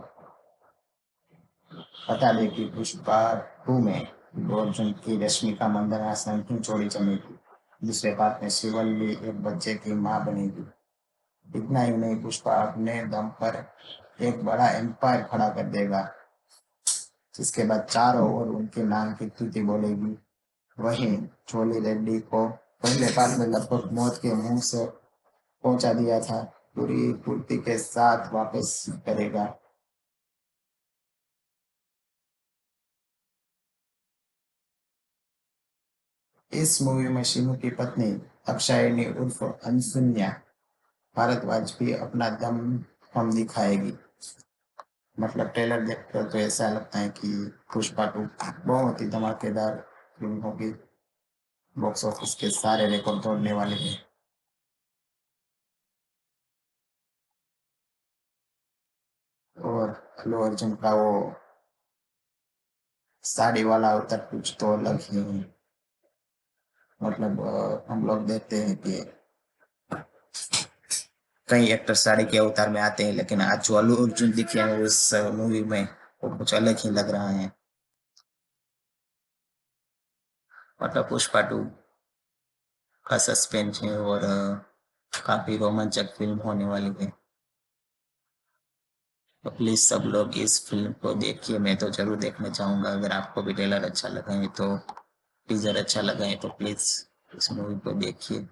बता दें कि पुष्पा टू में अल्लू अर्जुन की रश्मिका मंदाना संग की जोड़ी जमेगी। दूसरे पार्ट में शिवल्ली एक बच्चे की मां बनेगी। इतना ही नहीं, पुष्पा अपने दम पर एक बड़ा एम्पायर खड़ा कर देगा, जिसके बाद चारों ओर उनके नाम की स्तुति बोलेगी। वहीं छोली रेड्डी को पहले पार्ट में लगभग मौत के मुंह से पहुंचा दिया था, पूरी फुर्ती के साथ वापस करेगा। इस मूवी में शिनू की पत्नी अक्षायनी उर्फ अनसुन्या भारद्वाज भी अपना दम हम दिखाएगी। मतलब ट्रेलर देखकर तो ऐसा लगता है कि पुष्पा टू बहुत ही धमाकेदार फिल्म होगी। बॉक्स ऑफिस के सारे रिकॉर्ड तोड़ने वाले हैं। और अल्लू अर्जुन का वो साड़ी वाला अवतार कुछ तो अलग ही है। मतलब हम लोग देखते हैं कि कई एक्टर साड़ी के अवतार में आते हैं, लेकिन आज जो अल्लू अर्जुन दिखे हैं उस मूवी में वो कुछ अलग ही लग रहा है। मतलब पुष्पा टू का सस्पेंस है और काफी रोमांचक फिल्म होने वाली है। तो प्लीज सब लोग इस फिल्म को देखिए, मैं तो जरूर देखना चाहूंगा। अगर आपको भी ट्रेलर अच्छा लगा है तो टीजर अच्छा लगा है तो प्लीज इस मूवी को देखिए।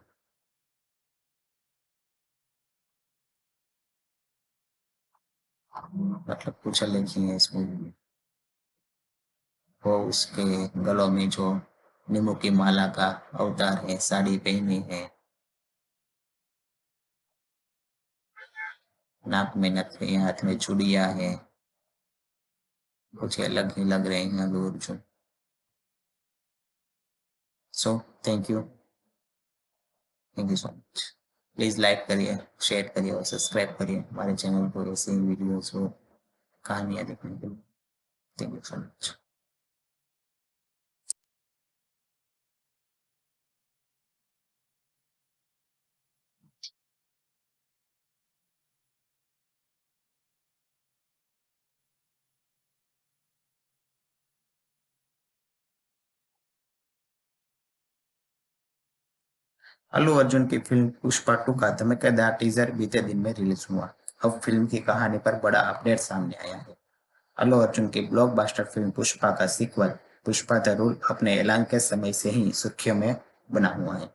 मतलब कुछ अलग ही है इस मूवी में। वो उसके गलों में जो नींबू की माला का अवतार है, साड़ी पहनी है, नाक में नथनी, हाथ में चूड़ियां है, कुछ अलग ही लग रहे हैं Allu Arjun. So thank you, thank you so much. Please like करिए, शेयर करिए और सब्सक्राइब करिए हमारे चैनल को ऐसे ही वीडियोस और कहानियाँ देखने के लिए। Thank you so much. Allu Arjun की फिल्म पुष्पा टू का धमाकेदार टीजर बीते दिन में रिलीज हुआ। अब फिल्म की कहानी पर बड़ा अपडेट सामने आया है। अल्लू अर्जुन की ब्लॉकबस्टर फिल्म पुष्पा का सीक्वल पुष्पा द रूल अपने ऐलान के समय से ही सुर्खियों में बना हुआ है।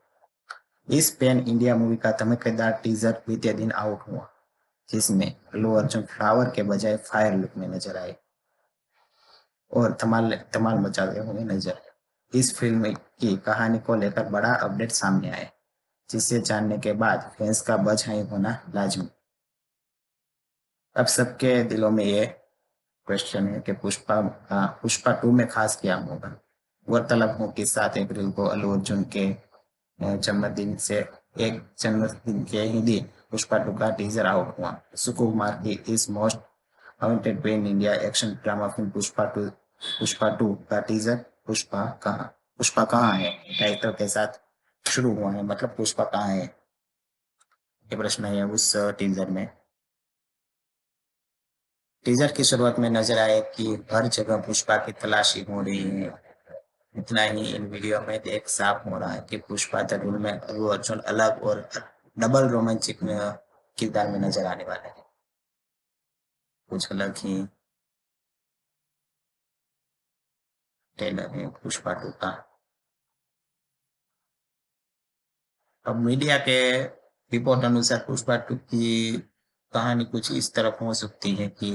इस पैन इंडिया मूवी का धमाकेदार टीजर बीते दिन आउट हुआ, जिसमें अल्लू अर्जुन फ्लावर के बजाय फायर लुक में नजर आए और धमाल धमाल मचाते हुए नजर आए। इस फिल्म की कहानी को लेकर बड़ा अपडेट सामने आया, जिसे जानने के बाद फैंस का बज हाई होना लाजमी। अब सबके दिलों में ये क्वेश्चन है कि पुष्पा टू में खास क्या होगा। गौरतलब हो कि 7 अप्रैल को अल्लू अर्जुन के जन्मदिन से एक जन्मदिन के ही दिन पुष्पा टू का टीजर आउट हुआ। सुकुमार की इस most awaited pan India action drama film Pushpa two का टीजर पुष्पा कहाँ है टाइटल के साथ शुरू हुआ है। मतलब पुष्पा कहाँ है, ये प्रश्न है उस टीजर में। टीजर की शुरुआत में नजर आए कि हर जगह पुष्पा की तलाशी हो रही है। इतना ही इन वीडियो में देख साफ हो रहा है कि पुष्पा द रूल में अल्लू अर्जुन अलग और डबल रोमांचिक किरदार में नजर आने वाले हैं। कुछ अलग ही ट्रेलर है पुष्पा टू का। अब मीडिया के रिपोर्ट अनुसार पुष्पा टू की कहानी कुछ इस तरफ हो सकती है कि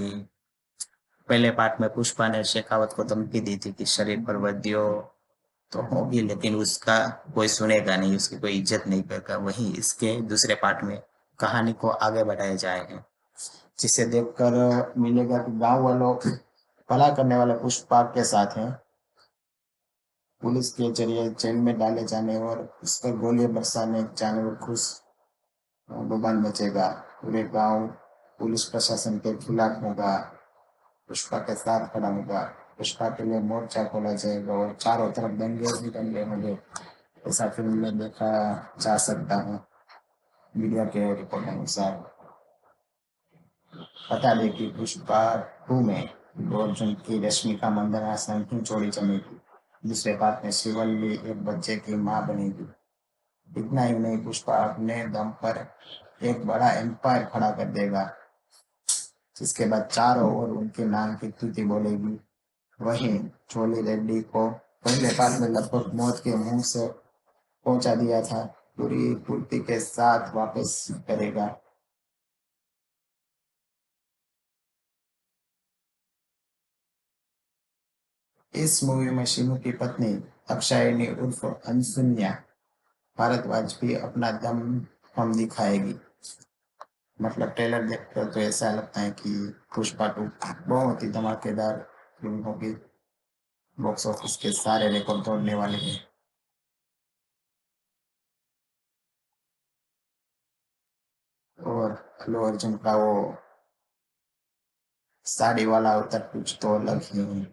पहले पार्ट में पुष्पा ने शेखावत को धमकी दी थी कि शरीर पर वर्दियों तो होगी, लेकिन उसका कोई सुनेगा नहीं, उसकी कोई इज्जत नहीं करेगा। वहीं इसके दूसरे पार्ट में कहानी को आगे बढ़ाया जाएगा, जिसे देखकर मिलेगा कि गांव वालों भला करने वाले पुष्पा के साथ हैं। पुलिस के जरिए जेल में डाले जाने और उस पर गोलियां बरसाने जाने और खुश बवाल मचेगा। पूरे गांव पुलिस प्रशासन के खिलाफ होगा, पुष्पा के साथ खड़ा होगा। पुष्पा के लिए मोर्चा खोला जाएगा और चारों तरफ दंगे ही दंगे होंगे। ऐसा फिल्म में देखा जा सकता है मीडिया के रिपोर्ट अनुसार। बता दें कि पुष्पा टू में अल्लू अर्जुन की रश्मिका मंदाना संग ही जोड़ी जमेगी। दूसरे पार्ट में शिवल्ली एक बच्चे की मां बनेगी। इतना ही नहीं, पुष्पा अपने दम पर एक बड़ा एम्पायर खड़ा कर देगा, जिसके बाद चारों ओर उनके नाम की स्तुति बोलेगी। वहीं चोली रेड्डी को पहले पार्ट में लगभग मौत के मुंह से पहुंचा दिया था, पूरी पूर्ति के साथ वापस करेगा। इस मूवी में शीनू की पत्नी अक्षायनी उर्फ अनसुन्या भारद्वाज भी अपना दम हम दिखाएगी। मतलब ट्रेलर देखकर तो ऐसा लगता है कि पुष्पा टू बहुत ही धमाकेदार फिल्म होगी। बॉक्स ऑफिस के सारे रिकॉर्ड तोड़ने वाले हैं। और अल्लू अर्जुन का वो साड़ी वाला अवतार कुछ तो अलग ही है।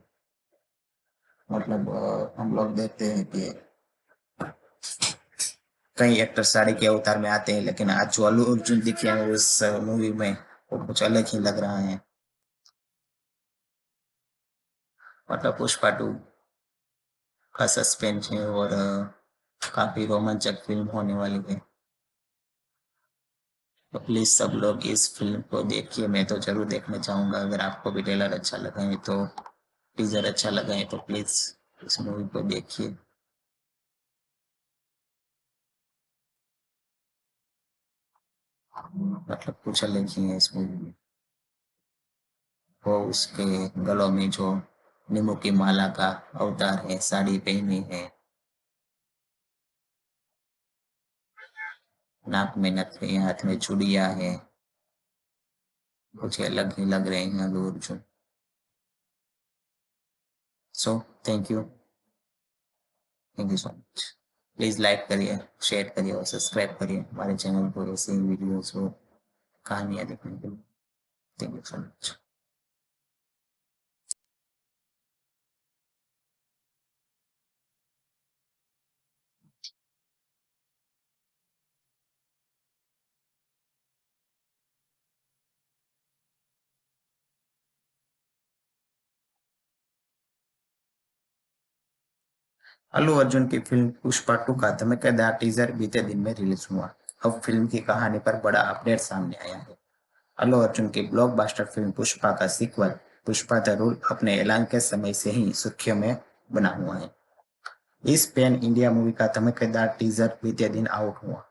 मतलब हम लोग देखते हैं कि कई एक्टर साड़ी के अवतार में आते हैं, लेकिन आज जो अल्लू अर्जुन दिखे हैं उस मूवी में वो कुछ अलग ही लग रहा है। मतलब पुष्पा टू का सस्पेंस है और काफी रोमांचक फिल्म होने वाली है। तो प्लीज सब लोग इस फिल्म को देखिए। मैं तो जरूर देखने चाहूंगा। अगर आपको भी ट्रेलर अच्छा लगा है तो टीजर अच्छा लगा है तो प्लीज इस मूवी को देखिए। मतलब कुछ अलग ही है इस मूवी में। वो उसके गलों में जो नींबू की माला का अवतार है, साड़ी पहनी है, नाक में नथनी, हाथ में चूड़ियां है, कुछ अलग ही लग रहे हैं Allu Arjun. So thank you, thank you so much. Please like करिए, शेयर करिए और सब्सक्राइब करिए हमारे चैनल को ऐसे ही वीडियोस को, कहानियाँ देखने के लिए। Thank you so much. Allu Arjun की फिल्म पुष्पा टू का धमाकेदार टीजर बीते दिन में रिलीज हुआ। अब फिल्म की कहानी पर बड़ा अपडेट सामने आया है। अल्लू अर्जुन की ब्लॉकबस्टर फिल्म पुष्पा का सीक्वल पुष्पा द रूल अपने ऐलान के समय से ही सुर्खियों में बना हुआ है। इस पैन इंडिया मूवी का धमाकेदार टीजर बीते दिन आउट हुआ,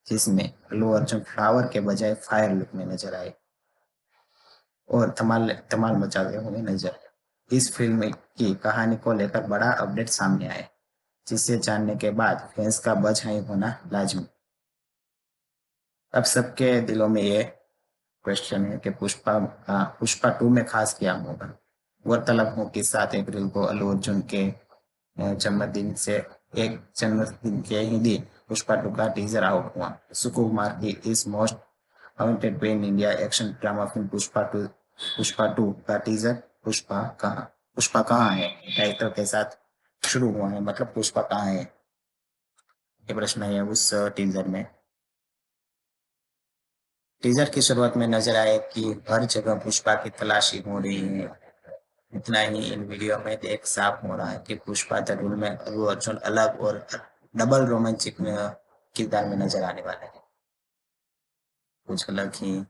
जिसमें अल्लू अर्जुन फ्लावर के बजाय फायर लुक में नजर आए और धमाल धमाल मचाते हुए नजर आए। इस फिल्म की कहानी को लेकर बड़ा अपडेट सामने आया, जिसे जानने के बाद फैंस का बज हाई होना लाजमी। अब सबके दिलों में ये क्वेश्चन है कि पुष्पा टू में खास क्या होगा। गौरतलब हो कि 7 अप्रैल को अल्लू अर्जुन के जन्मदिन से एक जन्मदिन के ही दिन पुष्पा टू का टीजर आउट हुआ। सुकुमार की इस most awaited pan India action drama film Pushpa two का टीजर पुष्पा कहाँ है टाइटल के साथ शुरू हुआ है। मतलब पुष्पा कहाँ है, ये प्रश्न है उस टीजर में। टीजर की शुरुआत में नजर आए कि हर जगह पुष्पा की तलाशी हो रही है। इतना ही इन वीडियो में देख साफ हो रहा है कि पुष्पा द रूल में अल्लू अर्जुन अलग और डबल रोमांटिक किरदार में नजर आने वाले हैं। कुछ अलग ही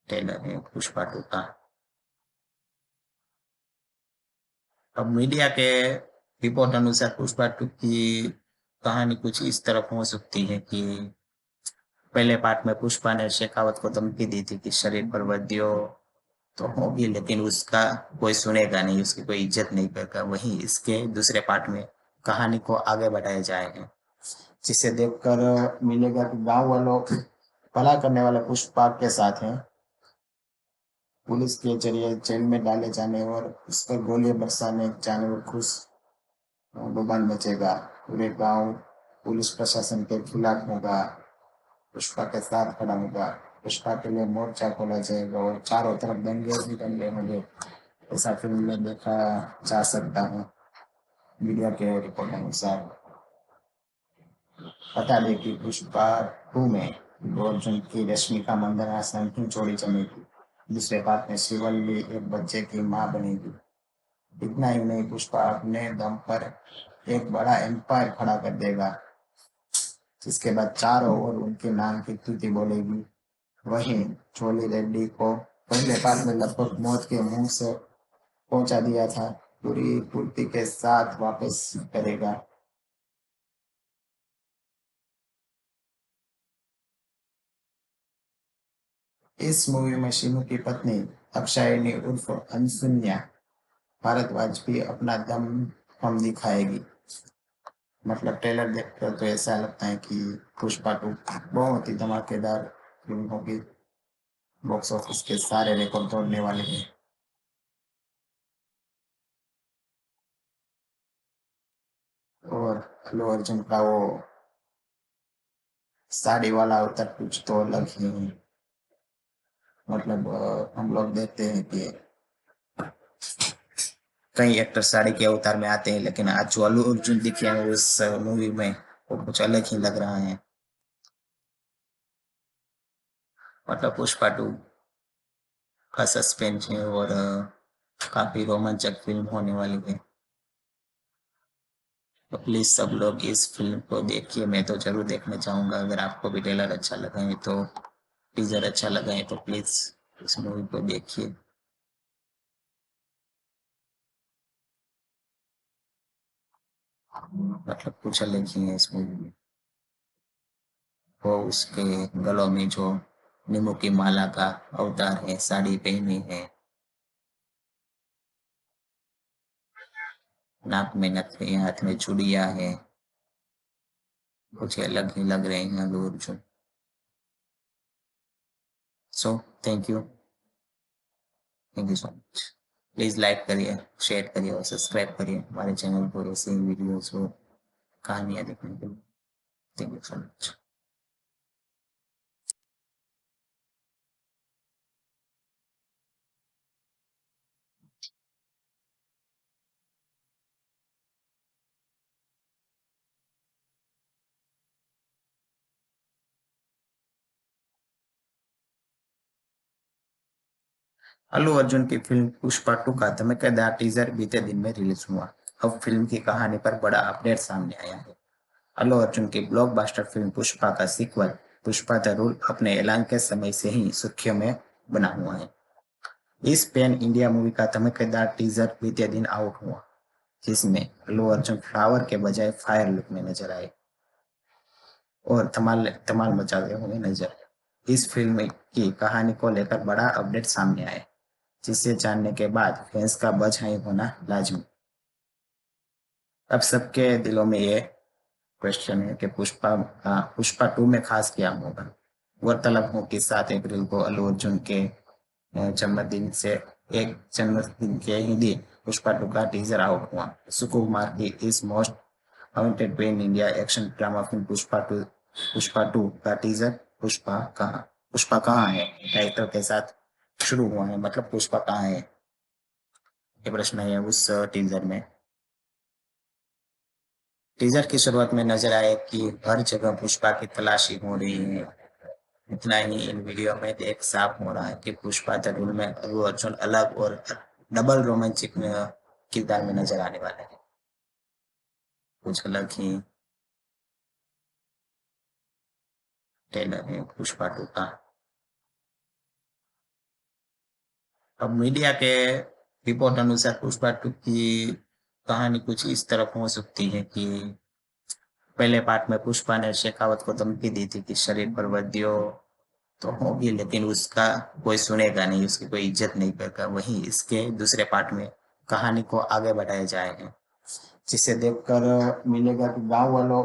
ट्रेलर है पुष्पा टू का। अब मीडिया के रिपोर्ट अनुसार पुष्पा टू की कहानी कुछ इस तरफ हो सकती है कि पहले पार्ट में पुष्पा ने शेखावत को धमकी दी थी कि शरीर पर वर्दियो तो होगी, लेकिन उसका कोई सुनेगा नहीं, उसकी कोई इज्जत नहीं करेगा। वहीं इसके दूसरे पार्ट में कहानी को आगे बढ़ाया जाएगा, जिसे देखकर मिलेगा कि गांव वालों भला करने वाले पुष्पा के साथ हैं। पुलिस के जरिए जेल में डाले जाने और उस पर गोलियां बरसाने जाने में खुश बवाल मचेगा। पूरे गांव पुलिस प्रशासन के खिलाफ होगा, पुष्पा के साथ खड़ा होगा। पुष्पा के लिए मोर्चा खोला जाएगा और चारों तरफ दंगे ही दंगे होंगे। ऐसा फिल्म में देखा जा सकता है मीडिया के रिपोर्ट अनुसार। बता दें कि पुष्पा टू में अल्लू अर्जुन की रश्मिका मंदाना संग की जोड़ी जमेगी। दूसरे पार्ट में शिवल्ली एक बच्चे की मां बनेगी। इतना ही नहीं, पुष्पा अपने दम पर एक बड़ा एम्पायर खड़ा कर देगा, जिसके बाद चारों ओर उनके नाम की स्तुति बोलेगी। वहीं छोली रेड्डी को पहले पार्ट में लगभग मौत के मुंह से पहुंचा दिया था, पूरी फुर्ती के साथ वापस करेगा। इस मूवी में शीनू की पत्नी अक्षायनी उर्फ अनसुन्या भारद्वाज भी अपना दम हम दिखाएगी। मतलब ट्रेलर देखकर तो ऐसा लगता है कि पुष्पा टू बहुत ही धमाकेदार फिल्म होगी। बॉक्स ऑफिस के सारे रिकॉर्ड तोड़ने वाले हैं। और अल्लू अर्जुन का वो साड़ी वाला अवतार कुछ तो अलग ही है। मतलब हम लोग देखते हैं कि कई एक्टर साड़ी के अवतार में आते हैं, लेकिन आज जो अल्लू अर्जुन दिखे हैं उस मूवी में वो कुछ अलग ही लग रहा है। मतलब पुष्पा टू का सस्पेंस है और काफी रोमांचक फिल्म होने वाली है। तो प्लीज सब लोग इस फिल्म को देखिए, मैं तो जरूर देखने चाहूंगा। अगर आपको भी ट्रेलर अच्छा लगा है तो टीजर अच्छा लगा है तो प्लीज इस मूवी को देखिए। मतलब कुछ अलग ही है इस मूवी में। वो उसके गलों में जो नींबू की माला का अवतार है, साड़ी पहनी है, नाक में नथनी, हाथ में चूड़ियां है, कुछ अलग ही लग रहे हैं Allu Arjun. So thank you, thank you so much. Please like करिए, शेयर करिए और सब्सक्राइब करिए हमारे चैनल को ऐसे ही वीडियोस को कहानियाँ देखने के लिए। Thank you so much. Allu Arjun की फिल्म पुष्पा टू का धमाकेदार टीजर बीते दिन में रिलीज हुआ। अब फिल्म की कहानी पर बड़ा अपडेट सामने आया है। अल्लू अर्जुन की ब्लॉकबस्टर फिल्म पुष्पा का सीक्वल पुष्पा द रूल अपने ऐलान के समय से ही सुर्खियों में बना हुआ है। इस पैन इंडिया मूवी का धमाकेदार टीजर बीते दिन आउट हुआ, जिसमें अल्लू अर्जुन फ्लावर के बजाय फायर लुक में नजर आए और धमाल धमाल मचाते हुए नजर आए। इस फिल्म की कहानी को लेकर बड़ा अपडेट सामने आया, जिसे जानने के बाद फैंस का बज हाई होना लाजमी। अब सबके दिलों में ये क्वेश्चन है कि पुष्पा टू में खास क्या होगा। गौरतलब हो कि 7 अप्रैल को अल्लू अर्जुन के जन्मदिन से एक जन्मदिन के ही दिन पुष्पा टू का टीजर आउट हुआ। सुकुमार की इस most awaited pan India action drama film Pushpa two का टीजर पुष्पा कहाँ है टाइटल के साथ शुरू हुआ है। मतलब पुष्पा कहाँ है, ये प्रश्न है उस टीजर में। टीजर की शुरुआत में नजर आए कि हर जगह पुष्पा की तलाशी हो रही है। इतना ही इन वीडियो में देख साफ हो रहा है कि पुष्पा द रूल में अल्लू अर्जुन अलग और डबल रोमांटिक किरदार में नजर आने वाले हैं। कुछ अलग ही ट्रेलर है पुष्पा टू का। अब मीडिया के रिपोर्ट अनुसार पुष्पा टू की कहानी कुछ इस तरफ हो सकती है कि पहले पार्ट में पुष्पा ने शेखावत को धमकी दी थी कि शरीर पर वर्दियों तो होगी, लेकिन उसका कोई सुनेगा नहीं, उसकी कोई इज्जत नहीं करेगा। वहीं इसके दूसरे पार्ट में कहानी को आगे बढ़ाया जाएगा, जिसे देखकर मिलेगा कि गांव वालों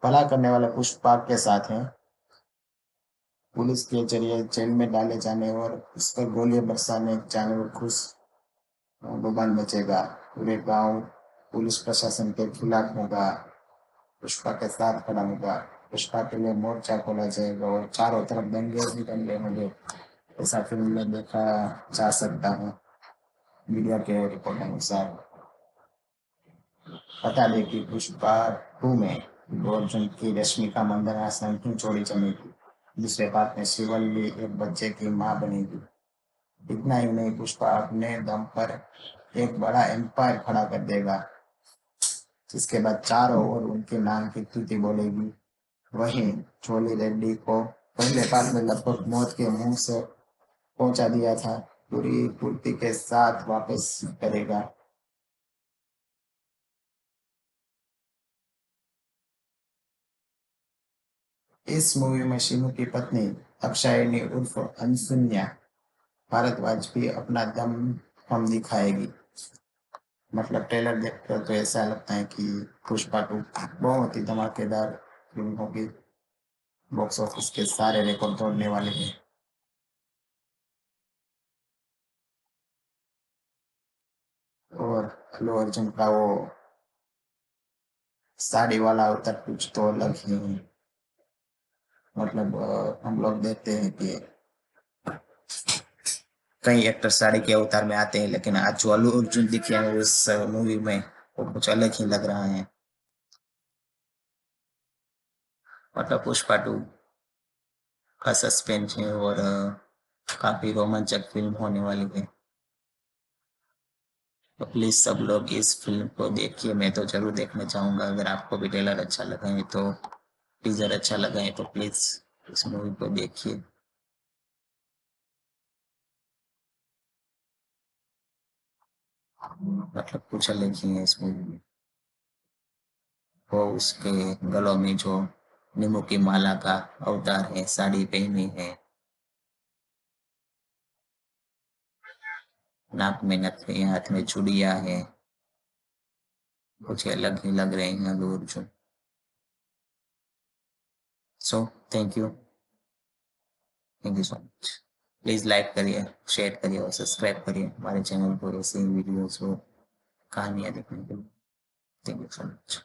भला करने वाले पुष्पा के साथ हैं। पुलिस के जरिए जेल में डाले जाने और उस पर गोलियां बरसाने जाने और खुश बवाल मचेगा। पूरे गांव पुलिस प्रशासन के खिलाफ होगा, पुष्पा के साथ खड़ा होगा। पुष्पा के लिए मोर्चा खोला जाएगा और चारों तरफ दंगे ही दंगे होंगे। ऐसा फिल्म में देखा जा सकता है मीडिया के रिपोर्ट अनुसार। बता दें कि पुष्पा टू में अर्जुन की रश्मिका मंदाना संग की जोड़ी जमेगी। दूसरे पार्ट में शिवल्ली एक बच्चे की मां बनेगी। इतना ही नहीं, पुष्पा अपने दम पर एक बड़ा एम्पायर खड़ा कर देगा, जिसके बाद चारों ओर उनके नाम की स्तुति बोलेगी। वहीं छोली रेड्डी को पहले पार्ट में लगभग मौत के मुंह से पहुंचा दिया था, पूरी फुर्ती के साथ वापस करेगा। इस मूवी में शिनू की पत्नी अक्षायनी उर्फ अनसुन्या भारद्वाज भी अपना दम हम दिखाएगी। मतलब ट्रेलर देखकर तो ऐसा लगता है कि पुष्पा टू बहुत ही धमाकेदार फिल्म होगी। बॉक्स ऑफिस के सारे रिकॉर्ड तोड़ने वाले हैं। और अल्लू अर्जुन का वो साड़ी वाला अवतार कुछ तो अलग ही है। मतलब हम लोग देखते हैं कि कई एक्टर साड़ी के अवतार में आते हैं, लेकिन आज जो अल्लू अर्जुन दिखे हैं उस मूवी में वो कुछ अलग ही लग रहा है। मतलब पुष्पा टू का सस्पेंस है और काफी रोमांचक फिल्म होने वाली है। तो प्लीज सब लोग इस फिल्म को देखिए, मैं तो जरूर देखने चाहूंगा। अगर आपको भी ट्रेलर अच्छा लगा है तो टीजर अच्छा लगा है तो प्लीज इस मूवी को देखिए। मतलब कुछ अलग ही है इस मूवी में। वो उसके गलों में जो नींबू की माला का अवतार है, साड़ी पहनी है, नाक में नथनी, हाथ में चूड़ियां है, कुछ अलग ही लग रहे हैं Allu Arjun. So thank you so much. Please like करिए, शेयर करिए और सब्सक्राइब करिए हमारे चैनल को ऐसे ही वीडियोस और कहानियाँ देखने के लिए। Thank you so much.